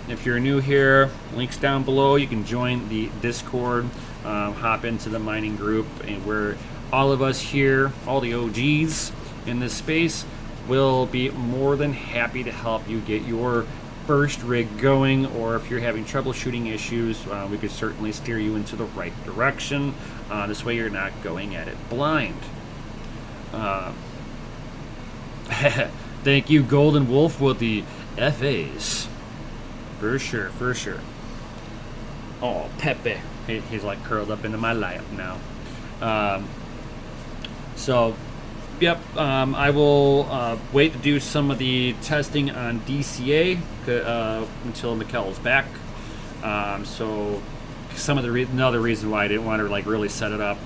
If you're new here, links down below. You can join the Discord, hop into the mining group, and where all of us here, all the OGs in this space, will be more than happy to help you get your first rig going, or if you're having troubleshooting issues, we could certainly steer you into the right direction. This way you're not going at it blind. Thank you, Golden Wolf, with the FAs. For sure, for sure. Oh, Pepe. He's like curled up into my lap now. Yep, I will wait to do some of the testing on DCA until Mikkel's back. So some of the another reason why I didn't want to like really set it up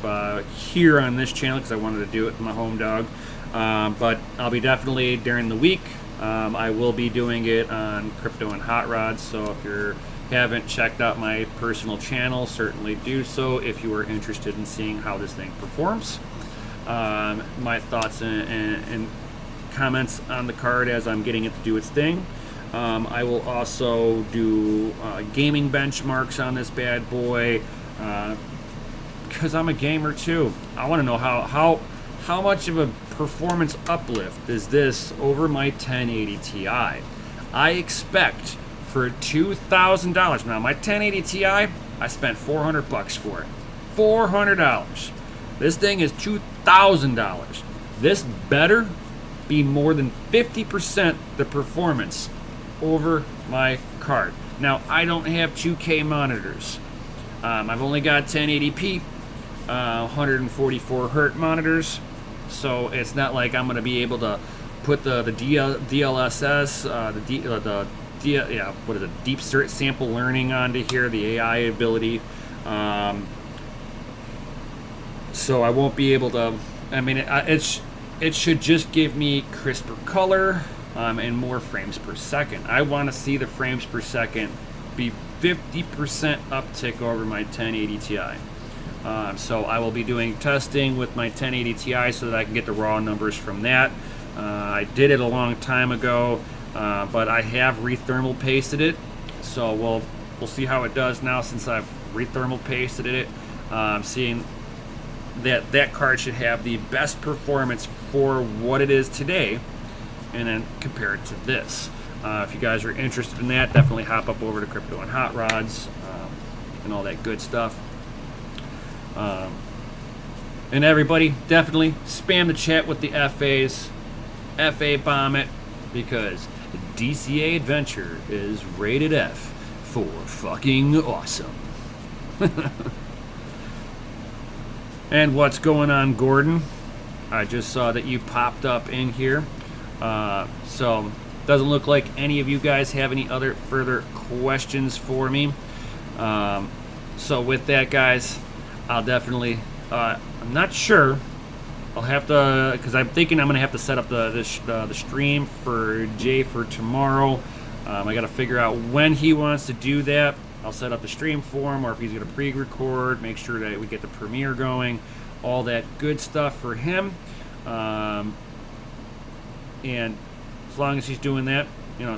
here on this channel, because I wanted to do it with my home dog. But I'll be definitely during the week. I will be doing it on Crypto and Hot Rods. So if you haven't checked out my personal channel, certainly do so if you are interested in seeing how this thing performs. My thoughts and comments on the card as I'm getting it to do its thing. I will also do gaming benchmarks on this bad boy, because I'm a gamer too. I want to know how much of a performance uplift is this over my 1080 Ti. I expect for $2,000. Now my 1080 Ti, I spent $400 for it. $400. This thing is $2,000. This better be more than 50% the performance over my card. Now, I don't have 2K monitors. I've only got 1080p, 144 hertz monitors, so it's not like I'm going to be able to put the DLSS, what is it, deep sample learning onto here, the AI ability. So I won't be able to. I mean, it should just give me crisper color and more frames per second. I want to see the frames per second be 50% uptick over my 1080 Ti. So I will be doing testing with my 1080 Ti so that I can get the raw numbers from that. I did it a long time ago, but I have rethermal pasted it. So we'll see how it does now since I've rethermal pasted it. Seeing that card should have the best performance for what it is today, and then compare it to this. If you guys are interested in that, definitely hop up over to Crypto and Hot Rods and all that good stuff. And everybody, definitely spam the chat with the FAs. FA bomb it, because DCA Adventure is rated F for fucking awesome. And what's going on, Gordon? I just saw that you popped up in here. So doesn't look like any of you guys have any other further questions for me. So with that, guys, I'll definitely, I'm not sure. I'll have to, because I'm thinking I'm going to have to set up the stream for Jay for tomorrow. I got to figure out when he wants to do that. I'll set up the stream for him, or if he's going to pre-record, make sure that we get the premiere going, all that good stuff for him. And as long as he's doing that,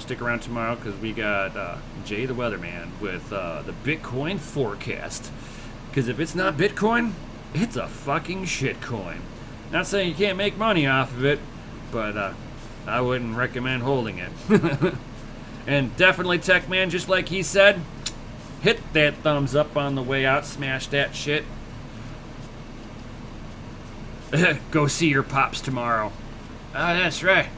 stick around tomorrow, because we got Jay the Weatherman with the Bitcoin forecast. Because if it's not Bitcoin, it's a fucking shitcoin. Not saying you can't make money off of it, but I wouldn't recommend holding it. And definitely, Tech Man, just like he said, hit that thumbs up on the way out. Smash that shit. Go see your pops tomorrow. Oh, that's right.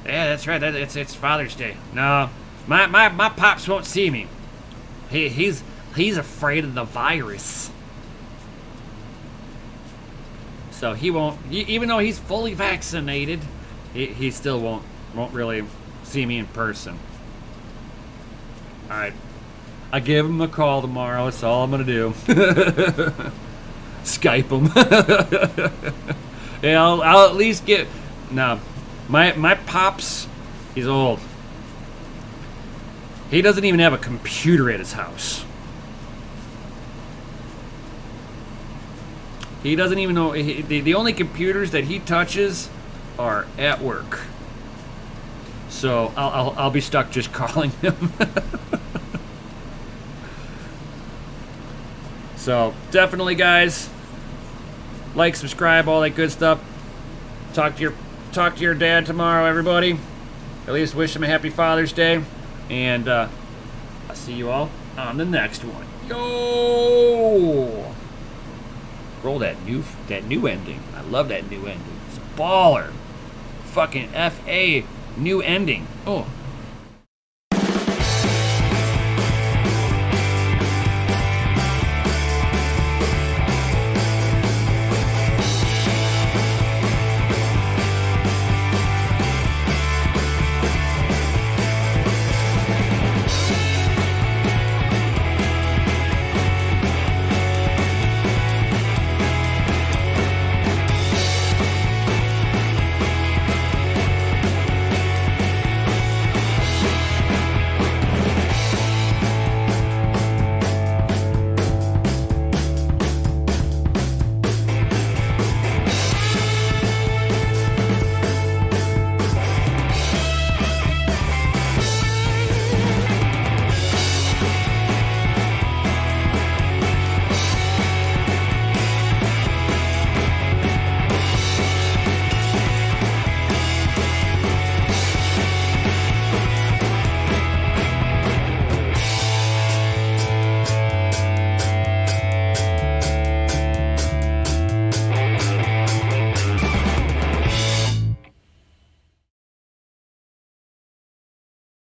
Yeah, that's right. It's Father's Day. No, my pops won't see me. He's afraid of the virus. So he won't. Even though he's fully vaccinated, he still won't really see me in person. All right. I give him a call tomorrow. That's all I'm gonna do. Skype him. Yeah, I'll at least get. No, my pops, he's old. He doesn't even have a computer at his house. He doesn't even know. The only computers that he touches are at work. So I'll be stuck just calling him. So definitely, guys, like, subscribe, all that good stuff. Talk to your dad tomorrow, everybody. At least wish him a happy Father's Day. And I'll see you all on the next one. Yo! Roll that new ending. I love that new ending. It's a baller. Fucking F.A. new ending. Oh.